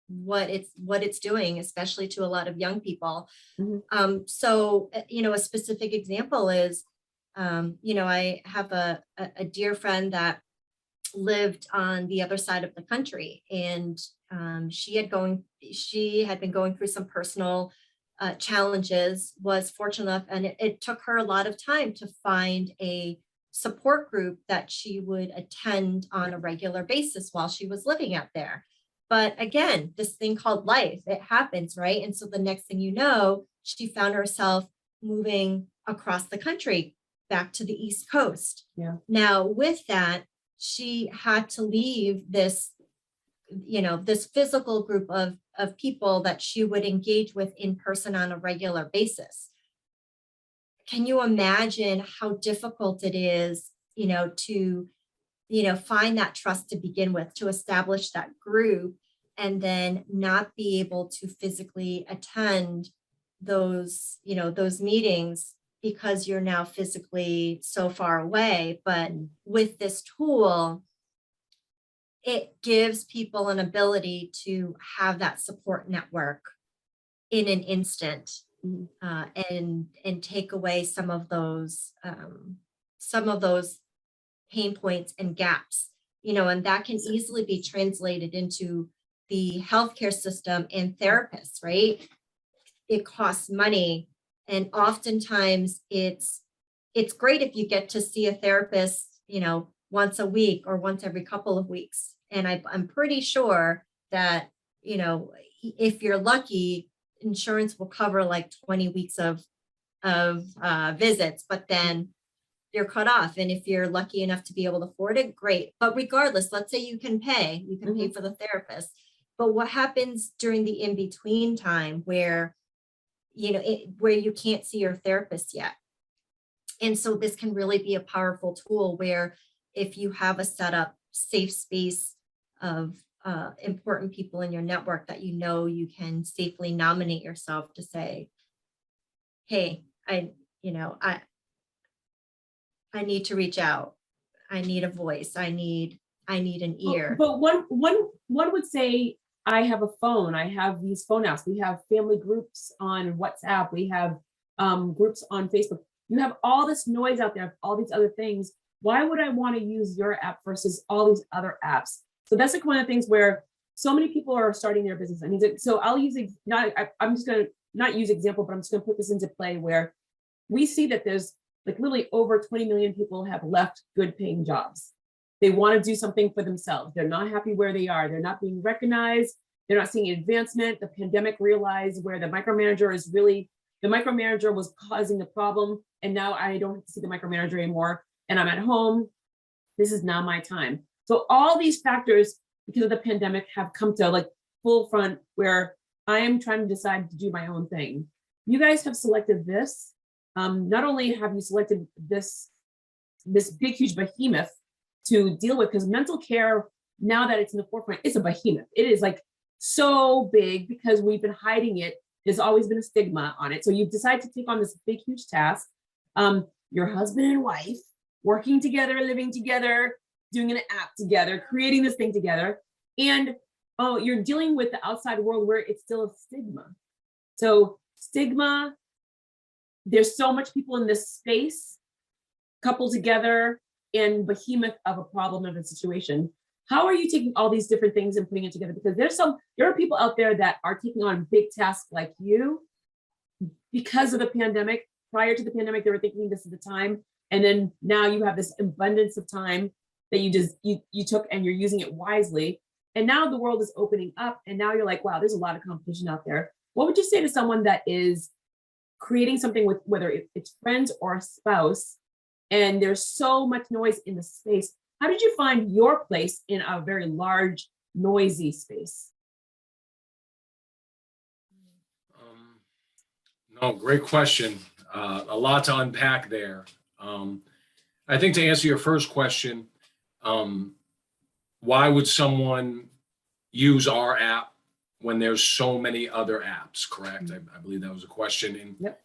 what it's doing, especially to a lot of young people. So, you know, a specific example is, you know, I have a dear friend that lived on the other side of the country, and she had been going through some personal challenges, was fortunate enough, and it took her a lot of time to find a support group that she would attend on a regular basis while she was living out there. But again, this thing called life, it happens, right? And so the next thing you know, she found herself moving across the country back to the East Coast. Yeah. Now, with that, she had to leave this, you know, this physical group of people that she would engage with in person on a regular basis. Can you imagine how difficult it is, you know, to, you know, find that trust to begin with, to establish that group, and then not be able to physically attend those, you know, those meetings because you're now physically so far away. But with this tool, it gives people an ability to have that support network in an instant, and take away some of those pain points and gaps, and that can easily be translated into the healthcare system and therapists, right? It costs money. And oftentimes it's great if you get to see a therapist, once a week or once every couple of weeks. And I'm pretty sure that, if you're lucky, insurance will cover like 20 weeks of visits, but then you're cut off. And if you're lucky enough to be able to afford it, great. But regardless, let's say you can pay for the therapist. But what happens during the in-between time where, where you can't see your therapist yet? And so this can really be a powerful tool where if you have a set up safe space of important people in your network that you can safely nominate yourself to say, hey, I need to reach out. I need a voice. I need an ear. But one would say, I have a phone. I have these phone apps. We have family groups on WhatsApp. We have groups on Facebook. You have all this noise out there, all these other things. Why would I want to use your app versus all these other apps? So that's like one of the things where so many people are starting their business. I mean, so I'll use, I'm just going to not use example, but I'm just going to put this into play where we see that there's like literally over 20 million people have left good paying jobs. They want to do something for themselves. They're not happy where they are. They're not being recognized. They're not seeing advancement. The pandemic realized where the micromanager was causing the problem. And now I don't have to see the micromanager anymore. And I'm at home. This is now my time. So all these factors, because of the pandemic, have come to like full front where I am trying to decide to do my own thing. You guys have selected this. Not only have you selected this big, huge behemoth to deal with, because mental care, now that it's in the forefront, it's a behemoth. It is like so big because we've been hiding it. There's always been a stigma on it. So you've decided to take on this big, huge task. Your husband and wife working together, living together, doing an app together, creating this thing together. And you're dealing with the outside world where it's still a stigma. So stigma, there's so much people in this space coupled together in behemoth of a problem of a situation. How are you taking all these different things and putting it together? Because there are people out there that are taking on big tasks like you because of the pandemic. Prior to the pandemic, they were thinking this is the time. And then now you have this abundance of time that you took and you're using it wisely. And now the world is opening up. And now you're like, wow, there's a lot of competition out there. What would you say to someone that is creating something with, whether it's friends or a spouse, and there's so much noise in the space? How did you find your place in a very large, noisy space? No, great question. A lot to unpack there. I think to answer your first question, why would someone use our app when there's so many other apps, correct? I believe that was a question. And, yep.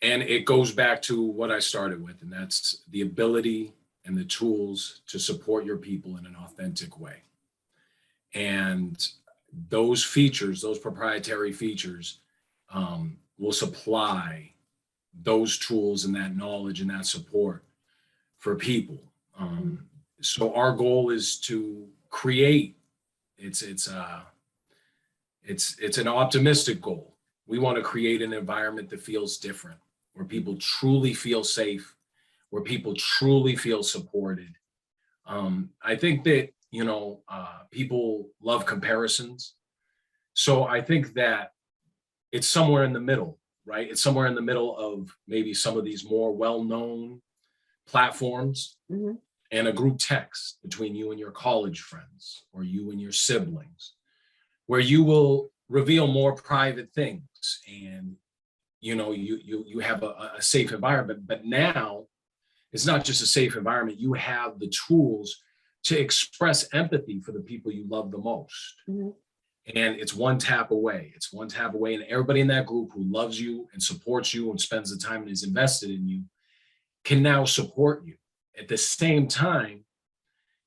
And it goes back to what I started with, and that's the ability and the tools to support your people in an authentic way. And those features, those proprietary features, will supply those tools and that knowledge and that support for people. So our goal is to create, it's an optimistic goal. We want to create an environment that feels different, where people truly feel safe, where people truly feel supported. I think that, people love comparisons. So I think that it's somewhere in the middle, right? It's somewhere in the middle of maybe some of these more well-known platforms and a group text between you and your college friends or you and your siblings, where you will reveal more private things and you have a safe environment. But now it's not just a safe environment. You have the tools to express empathy for the people you love the most. And it's one tap away. It's one tap away. And everybody in that group who loves you and supports you and spends the time and is invested in you can now support you. At the same time,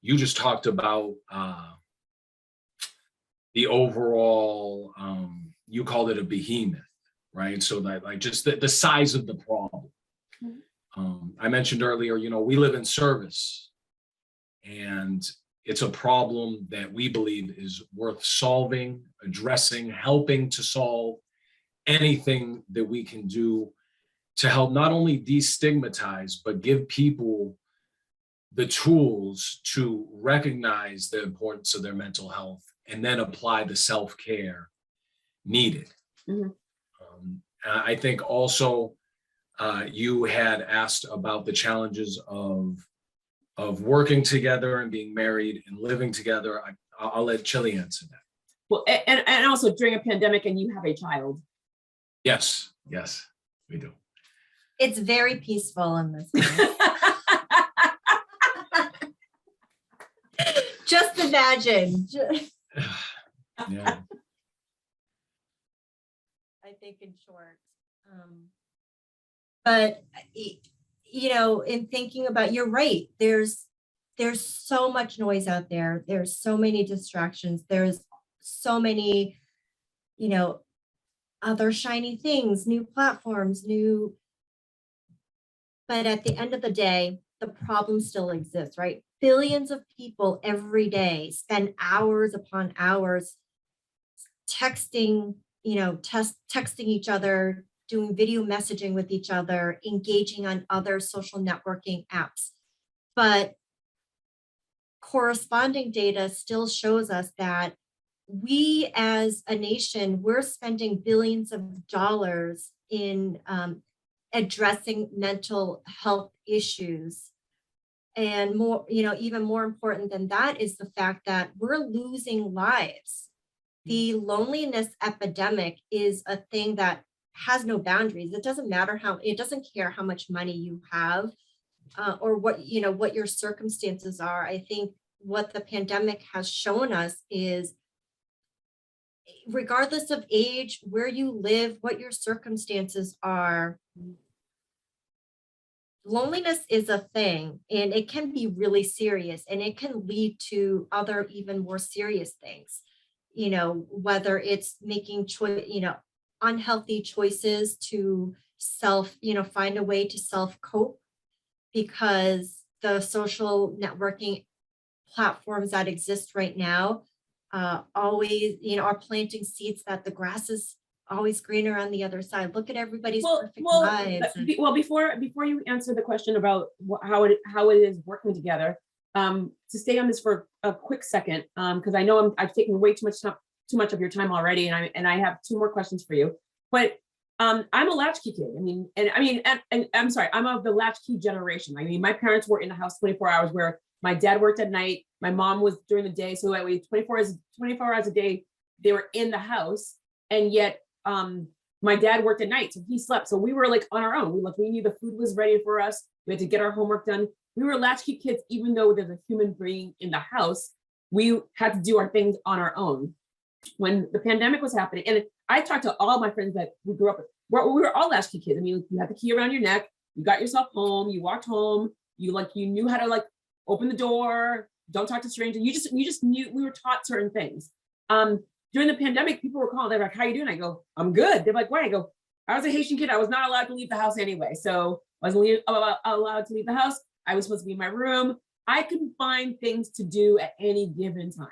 you just talked about the overall, you called it a behemoth, right? So that like just the size of the problem. I mentioned earlier, we live in service. And it's a problem that we believe is worth solving, addressing, helping to solve. Anything that we can do to help not only destigmatize, but give people the tools to recognize the importance of their mental health and then apply the self-care needed. Mhm. I think also you had asked about the challenges of working together and being married and living together. I'll let Chili answer that. Well, and also during a pandemic and you have a child. Yes, we do. It's very peaceful in this house. Just imagine. Yeah. I think in short. But in thinking about, you're right. There's so much noise out there. There's so many distractions. There's so many, other shiny things, new platforms, but at the end of the day, the problem still exists, right? Billions of people every day spend hours upon hours texting, texting each other, doing video messaging with each other, engaging on other social networking apps. But corresponding data still shows us that we as a nation, we're spending billions of dollars in addressing mental health issues. And more, even more important than that is the fact that we're losing lives. The loneliness epidemic is a thing that has no boundaries. It doesn't matter it doesn't care how much money you have or what your circumstances are. I think what the pandemic has shown us is, regardless of age, where you live, what your circumstances are, loneliness is a thing, and it can be really serious, and it can lead to other even more serious things, whether it's making unhealthy choices to find a way to self-cope, because the social networking platforms that exist right now always, are planting seeds that the grass is always greener on the other side. Look at everybody's perfect lives. Before you answer the question about how it is working together, to stay on this for a quick second, because I know I've taken way too much of your time already, and I have two more questions for you. But I'm a latchkey kid. And I'm sorry, I'm of the latchkey generation. My parents were in the house 24 hours, where my dad worked at night, my mom was during the day. So that way 24 hours a day, they were in the house. And yet my dad worked at night, so he slept. So we were like on our own. We knew the food was ready for us. We had to get our homework done. We were latchkey kids, even though there's a human being in the house. We had to do our things on our own. When the pandemic was happening, and I talked to all my friends that we grew up with, we were all latchkey kids. You had the key around your neck, you got yourself home, you walked home, you knew how to open the door, don't talk to strangers. You just knew. We were taught certain things. During the pandemic, people were calling. They're like, "How you doing?" I go, "I'm good." They're like, "Why?" I go, "I was a Haitian kid. I was not allowed to leave the house anyway. So I wasn't allowed to leave the house. I was supposed to be in my room. I can find things to do at any given time.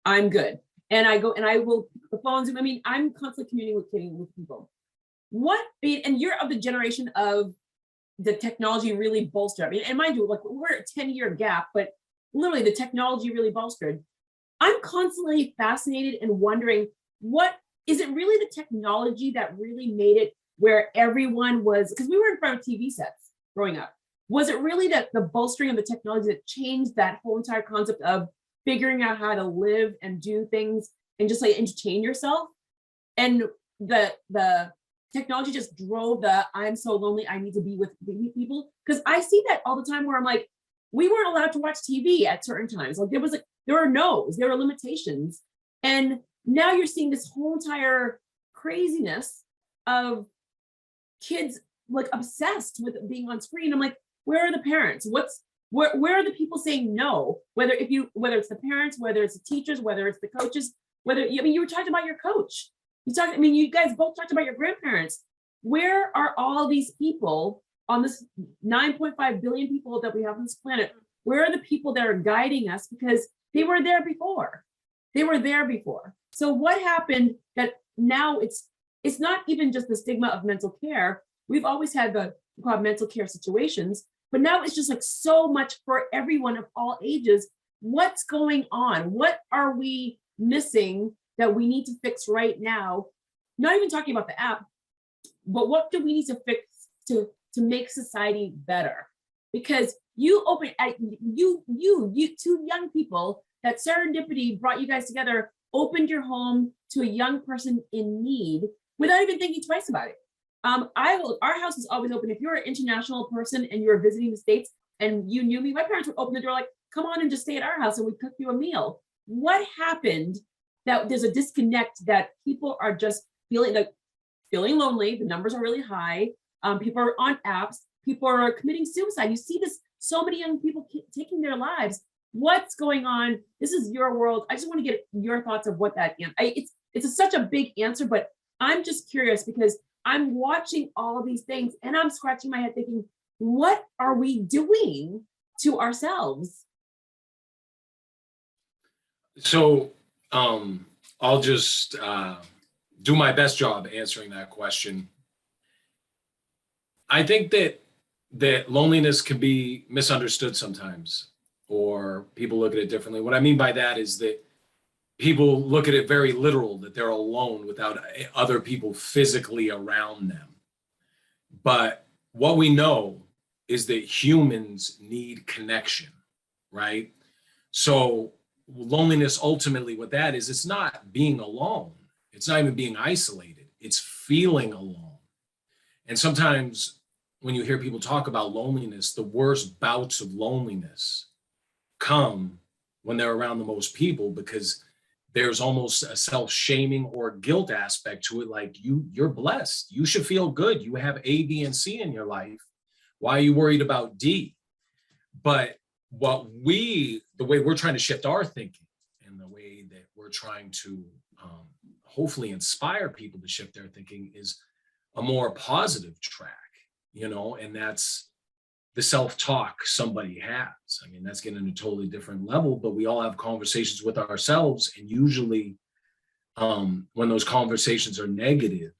I'm good." And I go and I will the phones. I'm constantly communicating with people. And you're of the generation of the technology really bolstered. And mind you, we're a 10-year gap, but literally the technology really bolstered. I'm constantly fascinated and wondering, what is it really the technology that really made it where everyone was, because we were in front of TV sets growing up. Was it really that the bolstering of the technology that changed that whole entire concept of figuring out how to live and do things and just entertain yourself? And the technology just drove I'm so lonely, I need to be with people. Because I see that all the time where I'm like, we weren't allowed to watch TV at certain times. There were no's, there were limitations. And now you're seeing this whole entire craziness of kids obsessed with being on screen. I'm like, where are the parents? Where are the people saying no? Whether it's the parents, whether it's the teachers, whether it's the coaches, you were talking about your coach. You guys both talked about your grandparents. Where are all these people on this 9.5 billion people that we have on this planet? Where are the people that are guiding us? Because they were there before. They were there before. So what happened that now it's not even just the stigma of mental care. We've always had the mental care situations, but now it's just like so much for everyone of all ages. What's going on? What are we missing that we need to fix right now? Not even talking about the app, but what do we need to fix to make society better? Because you two young people, that serendipity brought you guys together, opened your home to a young person in need without even thinking twice about it. Our house is always open. If you're an international person and you're visiting the States and you knew me, my parents would open the door like, come on and just stay at our house and we cook you a meal. What happened that there's a disconnect that people are just feeling lonely? The numbers are really high. People are on apps. People are committing suicide. You see this, so many young people taking their lives. What's going on? This is your world. I just want to get your thoughts of what that is. It's such a big answer, but I'm just curious because I'm watching all of these things and I'm scratching my head thinking, what are we doing to ourselves? So I'll just do my best job answering that question. I think that loneliness can be misunderstood sometimes, or people look at it differently. What I mean by that is that people look at it very literal, that they're alone without other people physically around them. But what we know is that humans need connection, right? So loneliness, ultimately what that is, it's not being alone. It's not even being isolated. It's feeling alone. And sometimes when you hear people talk about loneliness, the worst bouts of loneliness come when they're around the most people, because there's almost a self-shaming or guilt aspect to it. Like, you're blessed. You should feel good. You have A, B, and C in your life. Why are you worried about D? But the way we're trying to shift our thinking and the way that we're trying to hopefully inspire people to shift their thinking is a more positive track, and that's the self-talk somebody has. I mean, that's getting a totally different level, but we all have conversations with ourselves. And usually when those conversations are negative,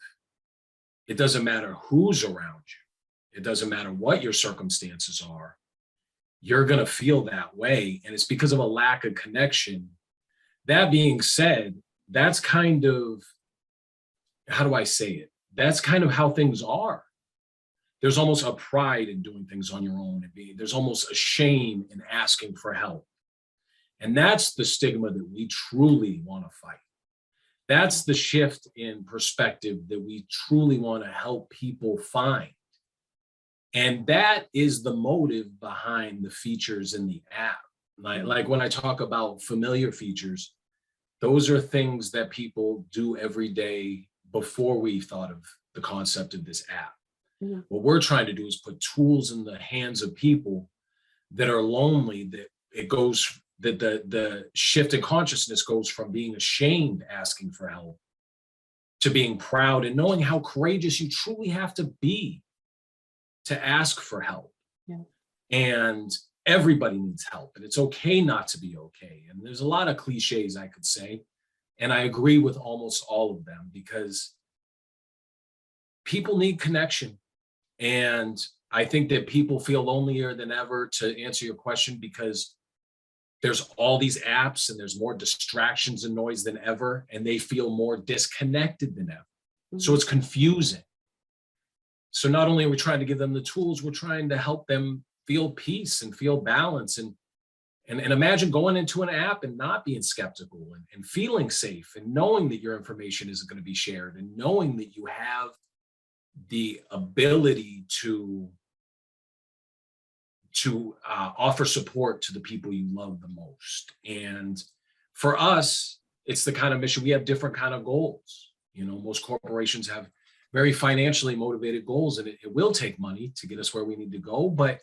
it doesn't matter who's around you. It doesn't matter what your circumstances are. You're going to feel that way. And it's because of a lack of connection. That being said, that's kind of, how do I say it? That's kind of how things are. There's almost a pride in doing things on your own. There's almost a shame in asking for help. And that's the stigma that we truly want to fight. That's the shift in perspective that we truly want to help people find. And that is the motive behind the features in the app. Like when I talk about familiar features, those are things that people do every day before we thought of the concept of this app. Mm-hmm. What we're trying to do is put tools in the hands of people that are lonely, that the shift in consciousness goes from being ashamed asking for help to being proud and knowing how courageous you truly have to be to ask for help. Yeah. And everybody needs help, and it's okay not to be okay. And there's a lot of cliches I could say, and I agree with almost all of them, because people need connection. And I think that people feel lonelier than ever, to answer your question, because there's all these apps and there's more distractions and noise than ever, and they feel more disconnected than ever. Mm-hmm. So it's confusing. So not only are we trying to give them the tools, we're trying to help them feel peace and feel balance. And imagine going into an app and not being skeptical and feeling safe and knowing that your information isn't going to be shared, and knowing that you have the ability to offer support to the people you love the most. And for us, it's the kind of mission. We have different kind of goals. Most corporations have very financially motivated goals, and it will take money to get us where we need to go. But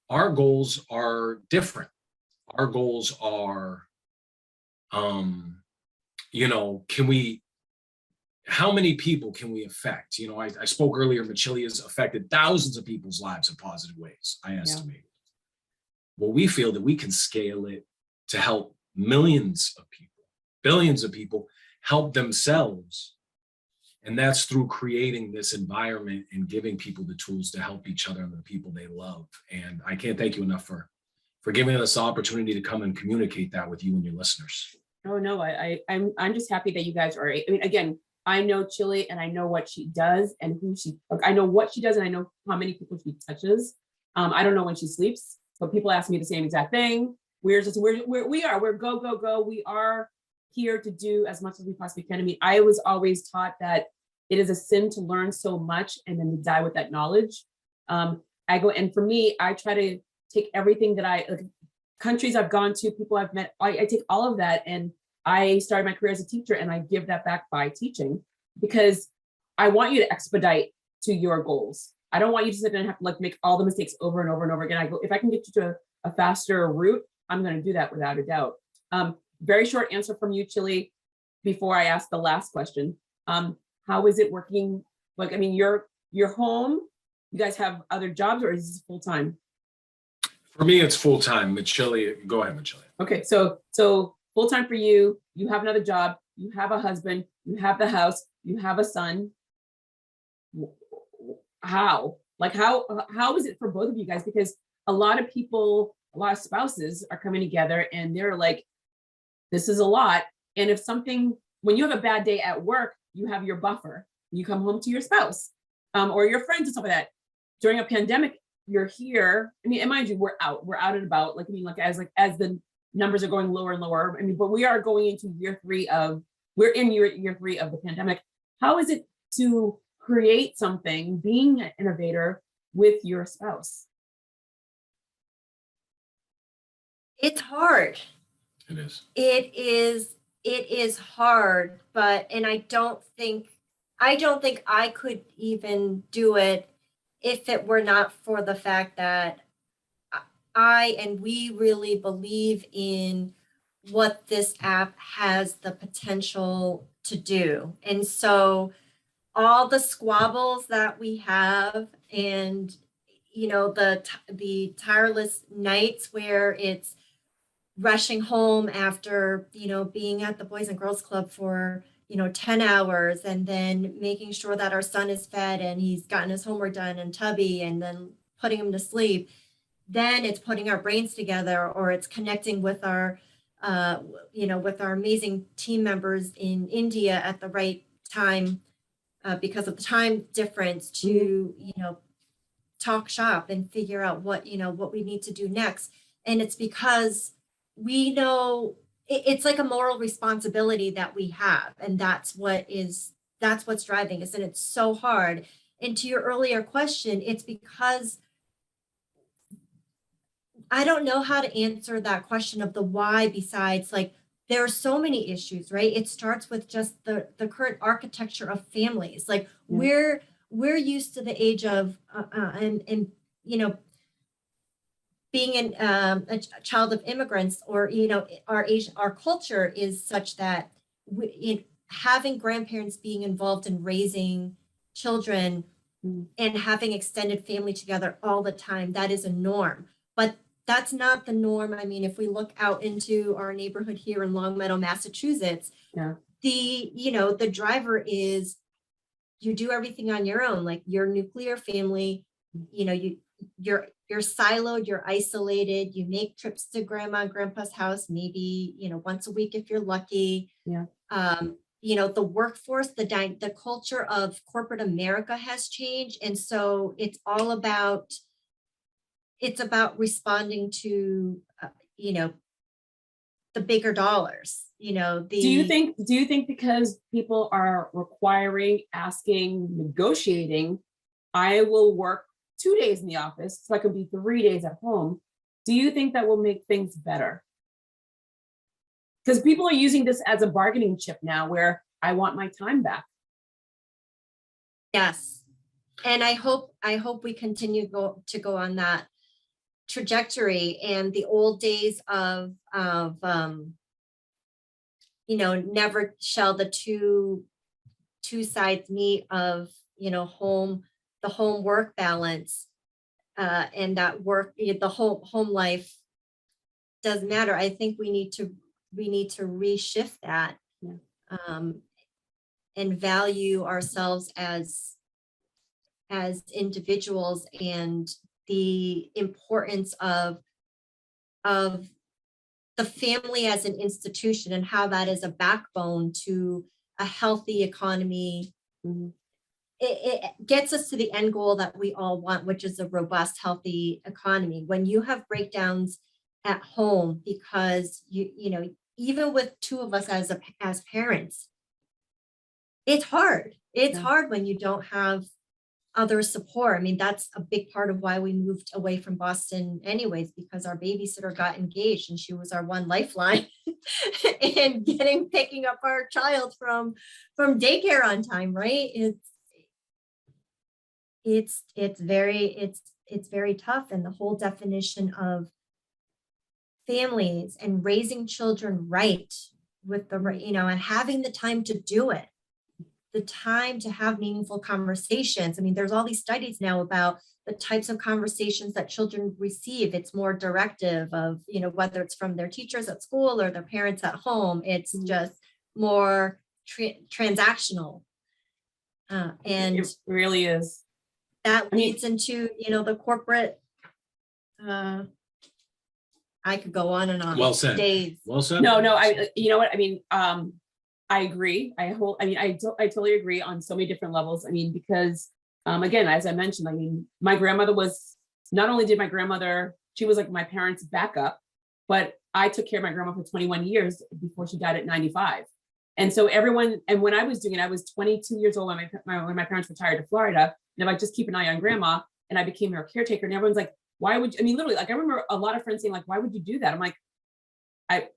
our goals are different. Our goals are, how many people can we affect? I spoke earlier, Mechilia has affected thousands of people's lives in positive ways, I estimate. Well, we feel that we can scale it to help millions of people, billions of people help themselves. And that's through creating this environment and giving people the tools to help each other and the people they love. And I can't thank you enough for giving us the opportunity to come and communicate that with you and your listeners. Oh no, I'm just happy that you guys are. I mean, again, I know Chili and I know what she does and who she. Like, I know what she does and I know how many people she touches. I don't know when she sleeps, but people ask me the same exact thing. We're go go go. We are here to do as much as we possibly can. I mean, I was always taught that it is a sin to learn so much and then to die with that knowledge. And for me, I try to take everything that countries I've gone to, people I've met, I take all of that, and I started my career as a teacher and I give that back by teaching, because I want you to expedite to your goals. I don't want you to sit there and have to make all the mistakes over and over and over again. I go, if I can get you to a faster route, I'm going to do that without a doubt. Very short answer from you, Chili, before I ask the last question. How is it working? Like, I mean, you're home, you guys have other jobs, or is this full time? For me, it's full time. Mechilia, go ahead, Mechilia. Okay, so full time for you. You have another job. You have a husband. You have the house. You have a son. How? Like, how is it for both of you guys? Because a lot of people, a lot of spouses are coming together and they're like, this is a lot. And if something, when you have a bad day at work, you have your buffer. You come home to your spouse, or your friends and stuff like that. During a pandemic, you're here. I mean, and mind you, we're out and about. As the numbers are going lower and lower. I mean, but we are going into year 3 of the pandemic. How is it to create something, being an innovator with your spouse? It's hard. It is. It is hard, and I don't think I could even do it if it were not for the fact that we really believe in what this app has the potential to do. And so all the squabbles that we have, and the tireless nights where it's rushing home after being at the Boys and Girls Club for 10 hours, and then making sure that our son is fed and he's gotten his homework done and tubby, and then putting him to sleep. Then it's putting our brains together, or it's connecting with our with our amazing team members in India at the right time, because of the time difference, to talk shop and figure out what we need to do next. And it's because we know it's like a moral responsibility that we have, and that's what's driving us, and it's so hard. And to your earlier question, it's because I don't know how to answer that question of the why, besides there are so many issues, right? It starts with just the current architecture of families. We're used to the age of and being a child of immigrants, or our culture is such that having grandparents being involved in raising children and having extended family together all the time, that is a norm. But that's not the norm. I mean, if we look out into our neighborhood here in Longmeadow, Massachusetts, the driver is, you do everything on your own, like your nuclear family, you're siloed, you're isolated, you make trips to grandma and grandpa's house, maybe, once a week if you're lucky. Yeah. The workforce, the culture of corporate America has changed. And so it's about responding to, the bigger dollars, do you think because people are requiring, asking, negotiating, I will work 2 days in the office so I can be 3 days at home, do you think that will make things better? Because people are using this as a bargaining chip now, where I want my time back. Yes. And I hope we continue to go on that trajectory, and the old days of never shall the two sides meet of the home work balance, and that work, the home life doesn't matter. I think we need to reshift that. Yeah. And value ourselves as individuals, and the importance of the family as an institution, and how that is a backbone to a healthy economy. Mhm. It gets us to the end goal that we all want, which is a robust, healthy economy. When you have breakdowns at home, because you know, even with two of us as parents, it's hard. It's Yeah. hard when you don't have other support. I mean, that's a big part of why we moved away from Boston anyways, because our babysitter got engaged and she was our one lifeline in picking up our child from daycare on time, right? It's very tough. And the whole definition of families and raising children right, with the right, you know, and having the time to do it, the time to have meaningful conversations. I mean, there's all these studies now about the types of conversations that children receive. It's more directive of, you know, whether it's from their teachers at school or their parents at home. It's just more transactional. And It really is. that I mean- leads into, you know, the corporate, I could go on and on. Well said. Days. Well said. No, you know what, I mean, I agree. I totally agree on so many different levels. I mean, because, again, as I mentioned, I mean, my grandmother was, not only did my grandmother, she was like my parents' backup, but I took care of my grandma for 21 years before she died at 95. And so everyone, and when I was doing it, I was 22 years old when my parents retired to Florida. And if I just keep an eye on grandma, and I became her caretaker, and everyone's like, why would you, I mean, literally, like, I remember a lot of friends saying, like, why would you do that? I'm like, I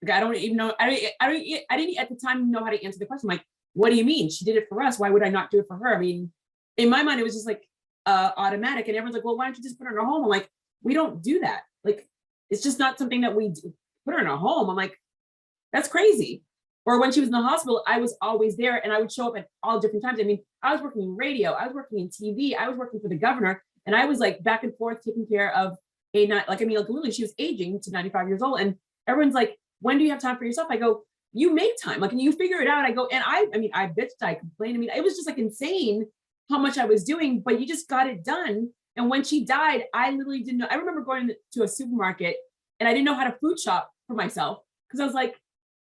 don't even know. I didn't at the time know how to answer the question. Like, what do you mean? She did it for us. Why would I not do it for her? I mean, in my mind, it was just like automatic. And everyone's like, well, why don't you just put her in a home? I'm like, we don't do that. Like, it's just not something that we do. Put her in a home. I'm like, that's crazy. Or when she was in the hospital, I was always there, and I would show up at all different times. I mean, I was working in radio, I was working in TV, I was working for the governor, and I was like back and forth taking care of literally, she was aging to 95 years old, and everyone's like, when do you have time for yourself? I go, you make time, like, and you figure it out. I go, and I mean, I bitched, I complained. I mean, it was just like insane how much I was doing, but you just got it done. And when she died, I literally didn't know. I remember going to a supermarket, and I didn't know how to food shop for myself, because I was like,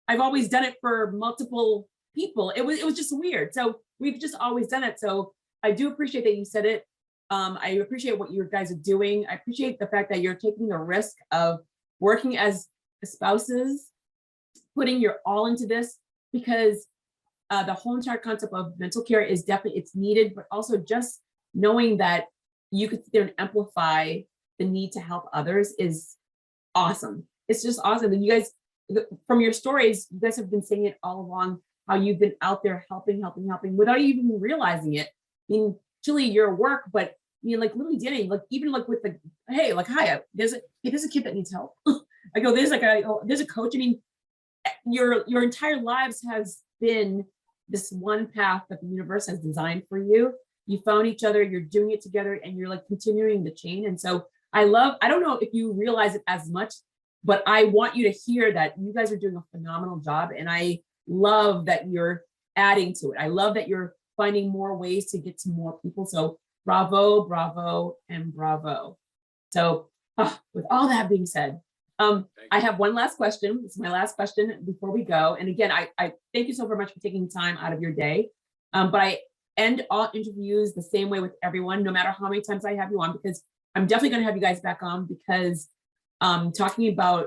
I've always done it for multiple people. It was just weird. So we've just always done it. So I do appreciate that you said it. I appreciate what you guys are doing. I appreciate the fact that you're taking the risk of working as spouses, putting your all into this, because the whole entire concept of mental care is definitely, it's needed, but also just knowing that you could sit there and amplify the need to help others is awesome. It's just awesome. And you guys, from your stories, you guys have been saying it all along, how you've been out there helping without even realizing it. I mean, truly your work, but you know, like literally Danny, like even like with the, hey, like, hi, there's a kid that needs help. I go, there's a coach. I mean, your entire lives has been this one path that the universe has designed for you. You found each other, you're doing it together, and you're like continuing the chain. And so I don't know if you realize it as much, but I want you to hear that you guys are doing a phenomenal job. And I love that you're adding to it. I love that you're finding more ways to get to more people. So bravo, bravo, and bravo. So with all that being said, I have one last question. This is my last question before we go. And again, I thank you so very much for taking time out of your day. But I end all interviews the same way with everyone, no matter how many times I have you on, because I'm definitely going to have you guys back on, because talking about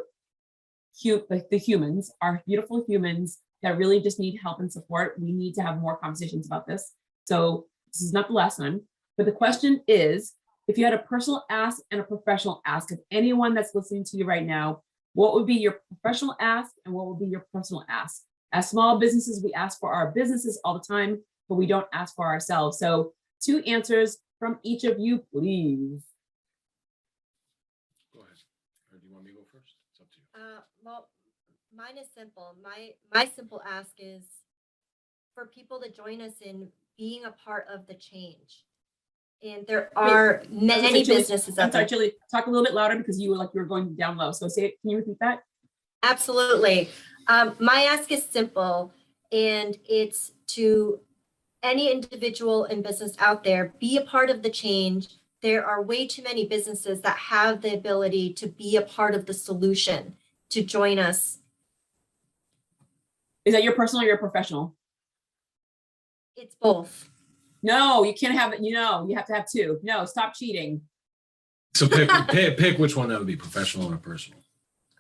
the humans, our beautiful humans that really just need help and support. We need to have more conversations about this. So this is not the last one, but the question is, if you had a personal ask and a professional ask of anyone that's listening to you right now, what would be your professional ask and what would be your personal ask? As small businesses, we ask for our businesses all the time, but we don't ask for ourselves. So 2 answers from each of you, please. Go ahead. Or do you want me to go first? It's up to you. Well, mine is simple. My simple ask is for people to join us in being a part of the change. And there are many Julie, businesses I'm out sorry, there. Julie, talk a little bit louder because you were like, you were going down low. So say it, can you repeat that? Absolutely. My ask is simple, and it's to any individual and business out there, be a part of the change. There are way too many businesses that have the ability to be a part of the solution, to join us. Is that your personal or your professional? It's both. No, you can't have it. You know, you have to have two. No, stop cheating. So pick which one that would be, professional or personal.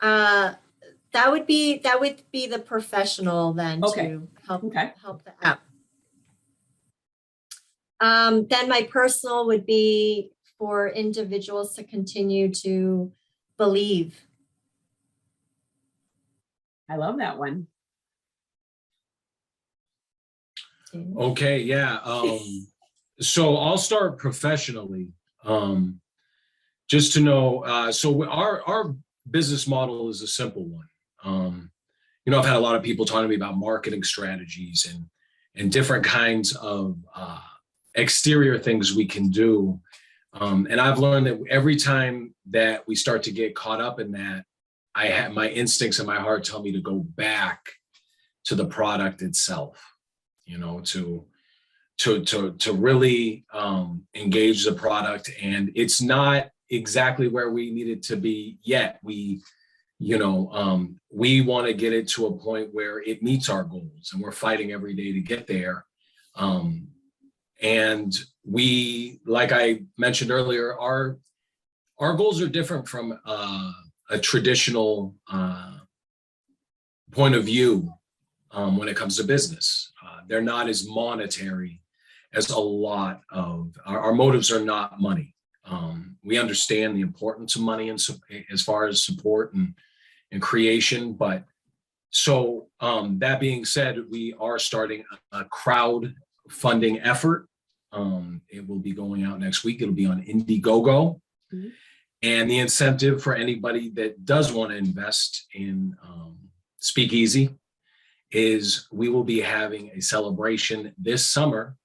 That would be the professional then, Okay. to help Okay. help the app. Then my personal would be for individuals to continue to believe. I love that one. Okay, yeah. So I'll start professionally. Just to know, so our business model is a simple one. I've had a lot of people talking to me about marketing strategies and different kinds of exterior things we can do. And I've learned that every time that we start to get caught up in that, I have my instincts and my heart tell me to go back to the product itself, to really engage the product. And it's not exactly where we need it to be yet. We want to get it to a point where it meets our goals, and we're fighting every day to get there. And we, like I mentioned earlier, our goals are different from a traditional point of view when it comes to business. They're not as monetary as a lot of our motives are not money. We understand the importance of money and as far as support and creation, but so that being said, we are starting a crowdfunding effort. It will be going out next week. It'll be on Indiegogo. Mm-hmm. And the incentive for anybody that does want to invest in Speakeazy is we will be having a celebration this summer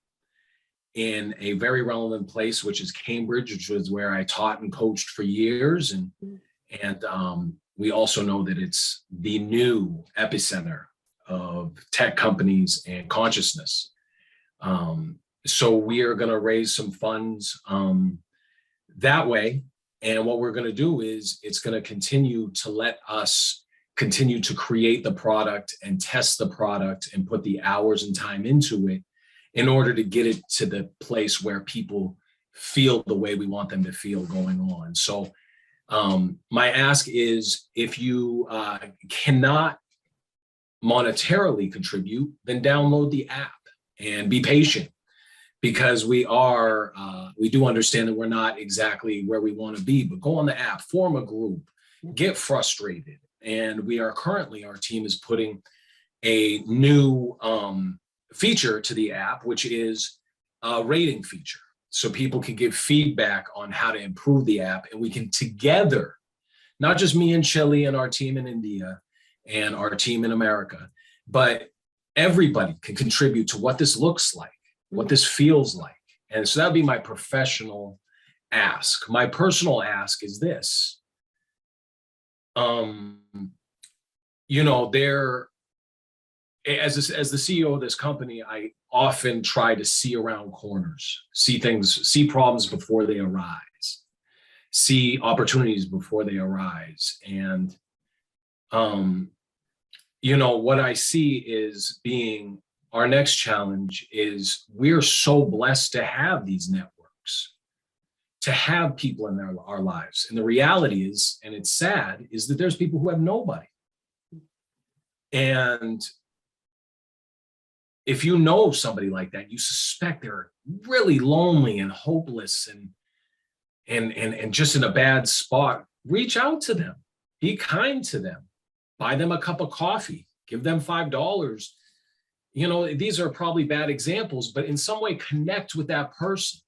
in a very relevant place, which is Cambridge, which was where I taught and coached for years. And we also know that it's the new epicenter of tech companies and consciousness. So we are going to raise some funds that way. And what we're going to do is it's going to continue to let us continue to create the product and test the product and put the hours and time into it in order to get it to the place where people feel the way we want them to feel going on. So my ask is, if you cannot monetarily contribute, then download the app and be patient, because we do understand that we're not exactly where we want to be, but go on the app, form a group, get frustrated. And we are currently, our team is putting a new feature to the app, which is a rating feature. So people can give feedback on how to improve the app, and we can together, not just me and Chile and our team in India and our team in America, but everybody can contribute to what this looks like, what this feels like. And so that'd be my professional ask. My personal ask is this. As the CEO of this company, I often try to see around corners, see problems before they arise, see opportunities before they arise. And, what I see is being our next challenge is we're so blessed to have these networks, to have people in our lives. And the reality is, and it's sad, is that there's people who have nobody. And if you know somebody like that, you suspect they're really lonely and hopeless and just in a bad spot, reach out to them, be kind to them, buy them a cup of coffee, give them $5. These are probably bad examples, but in some way connect with that person.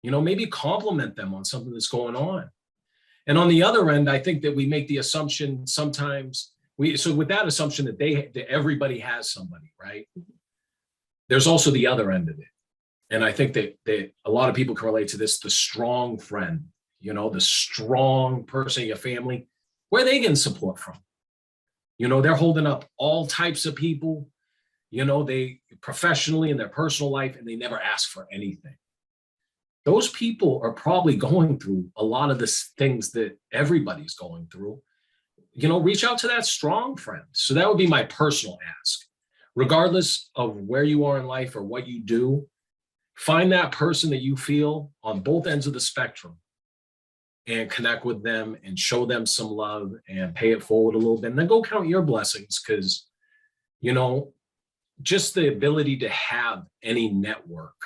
Maybe compliment them on something that's going on. And on the other end, I think that we make the assumption sometimes, with that assumption that everybody has somebody, right? There's also the other end of it. And I think that a lot of people can relate to this, the strong friend, you know, the strong person in your family, where they getting support from? You know, they're holding up all types of people, you know, they professionally in their personal life, and they never ask for anything. Those people are probably going through a lot of the things that everybody's going through. You know, reach out to that strong friend. So that would be my personal ask. Regardless of where you are in life or what you do, find that person that you feel on both ends of the spectrum and connect with them and show them some love and pay it forward a little bit. And then go count your blessings, because, you know, just the ability to have any network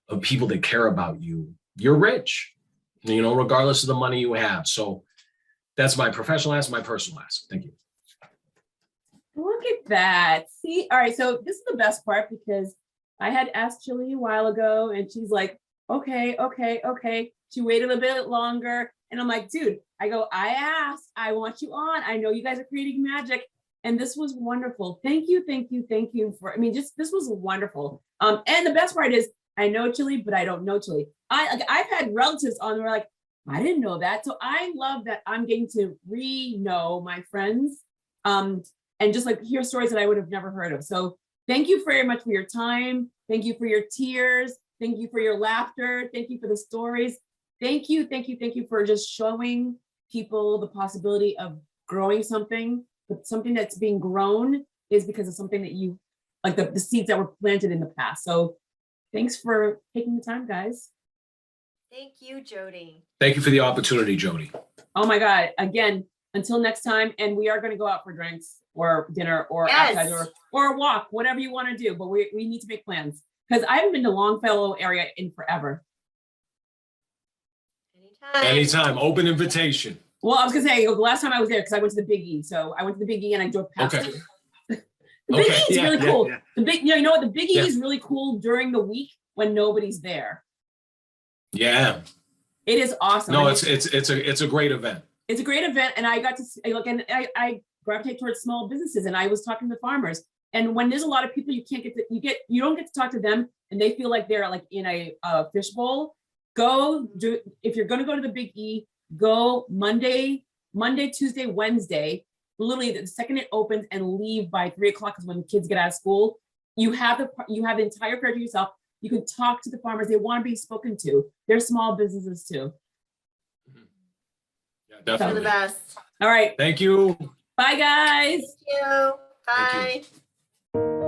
of people that care about you, you're rich, you know, regardless of the money you have. So that's my professional ask, my personal ask. Thank you. Look at that. See, all right, so this is the best part, because I had asked Chili a while ago and she's like, okay. She waited a bit longer. And I'm like, dude, I asked, I want you on. I know you guys are creating magic. And this was wonderful. Thank you for, this was wonderful. And the best part is, I know Chili, but I don't know Chili. I've had relatives on who are like, I didn't know that. So I love that I'm getting to know my friends. And just like hear stories that I would have never heard of. So thank you very much for your time. Thank you for your tears. Thank you for your laughter. Thank you for the stories. Thank you for just showing people the possibility of growing something, but something that's being grown is because of something that you, like the seeds that were planted in the past. So thanks for taking the time, guys. Thank you, Jodi. Thank you for the opportunity, Jodi. Oh my God, again, until next time, and we are going to go out for drinks or dinner or outside or a walk, whatever you want to do, but we need to make plans, because I haven't been to Longfellow area in forever. Anytime, open invitation. Well, I was gonna say the last time I was there, because I went to the Big E, so I went to the Big E and I drove past it. The Big E is really cool. The big, you know what? The Big E is really cool during the week when nobody's there. Yeah, it is awesome. No, it's a great event. It's a great event, and I got to see, look, and I gravitate towards small businesses, and I was talking to farmers. And when there's a lot of people, you don't get to talk to them, and they feel like they're like in a fishbowl. If you're going to go to the Big E, go Monday, Tuesday, Wednesday. Literally, the second it opens, and leave by 3 o'clock is when kids get out of school. You have the entire fair to yourself. You can talk to the farmers. They want to be spoken to. They're small businesses too. Yeah, definitely. You're the best. All right. Thank you. Bye, guys. Thank you. Bye. Thank you.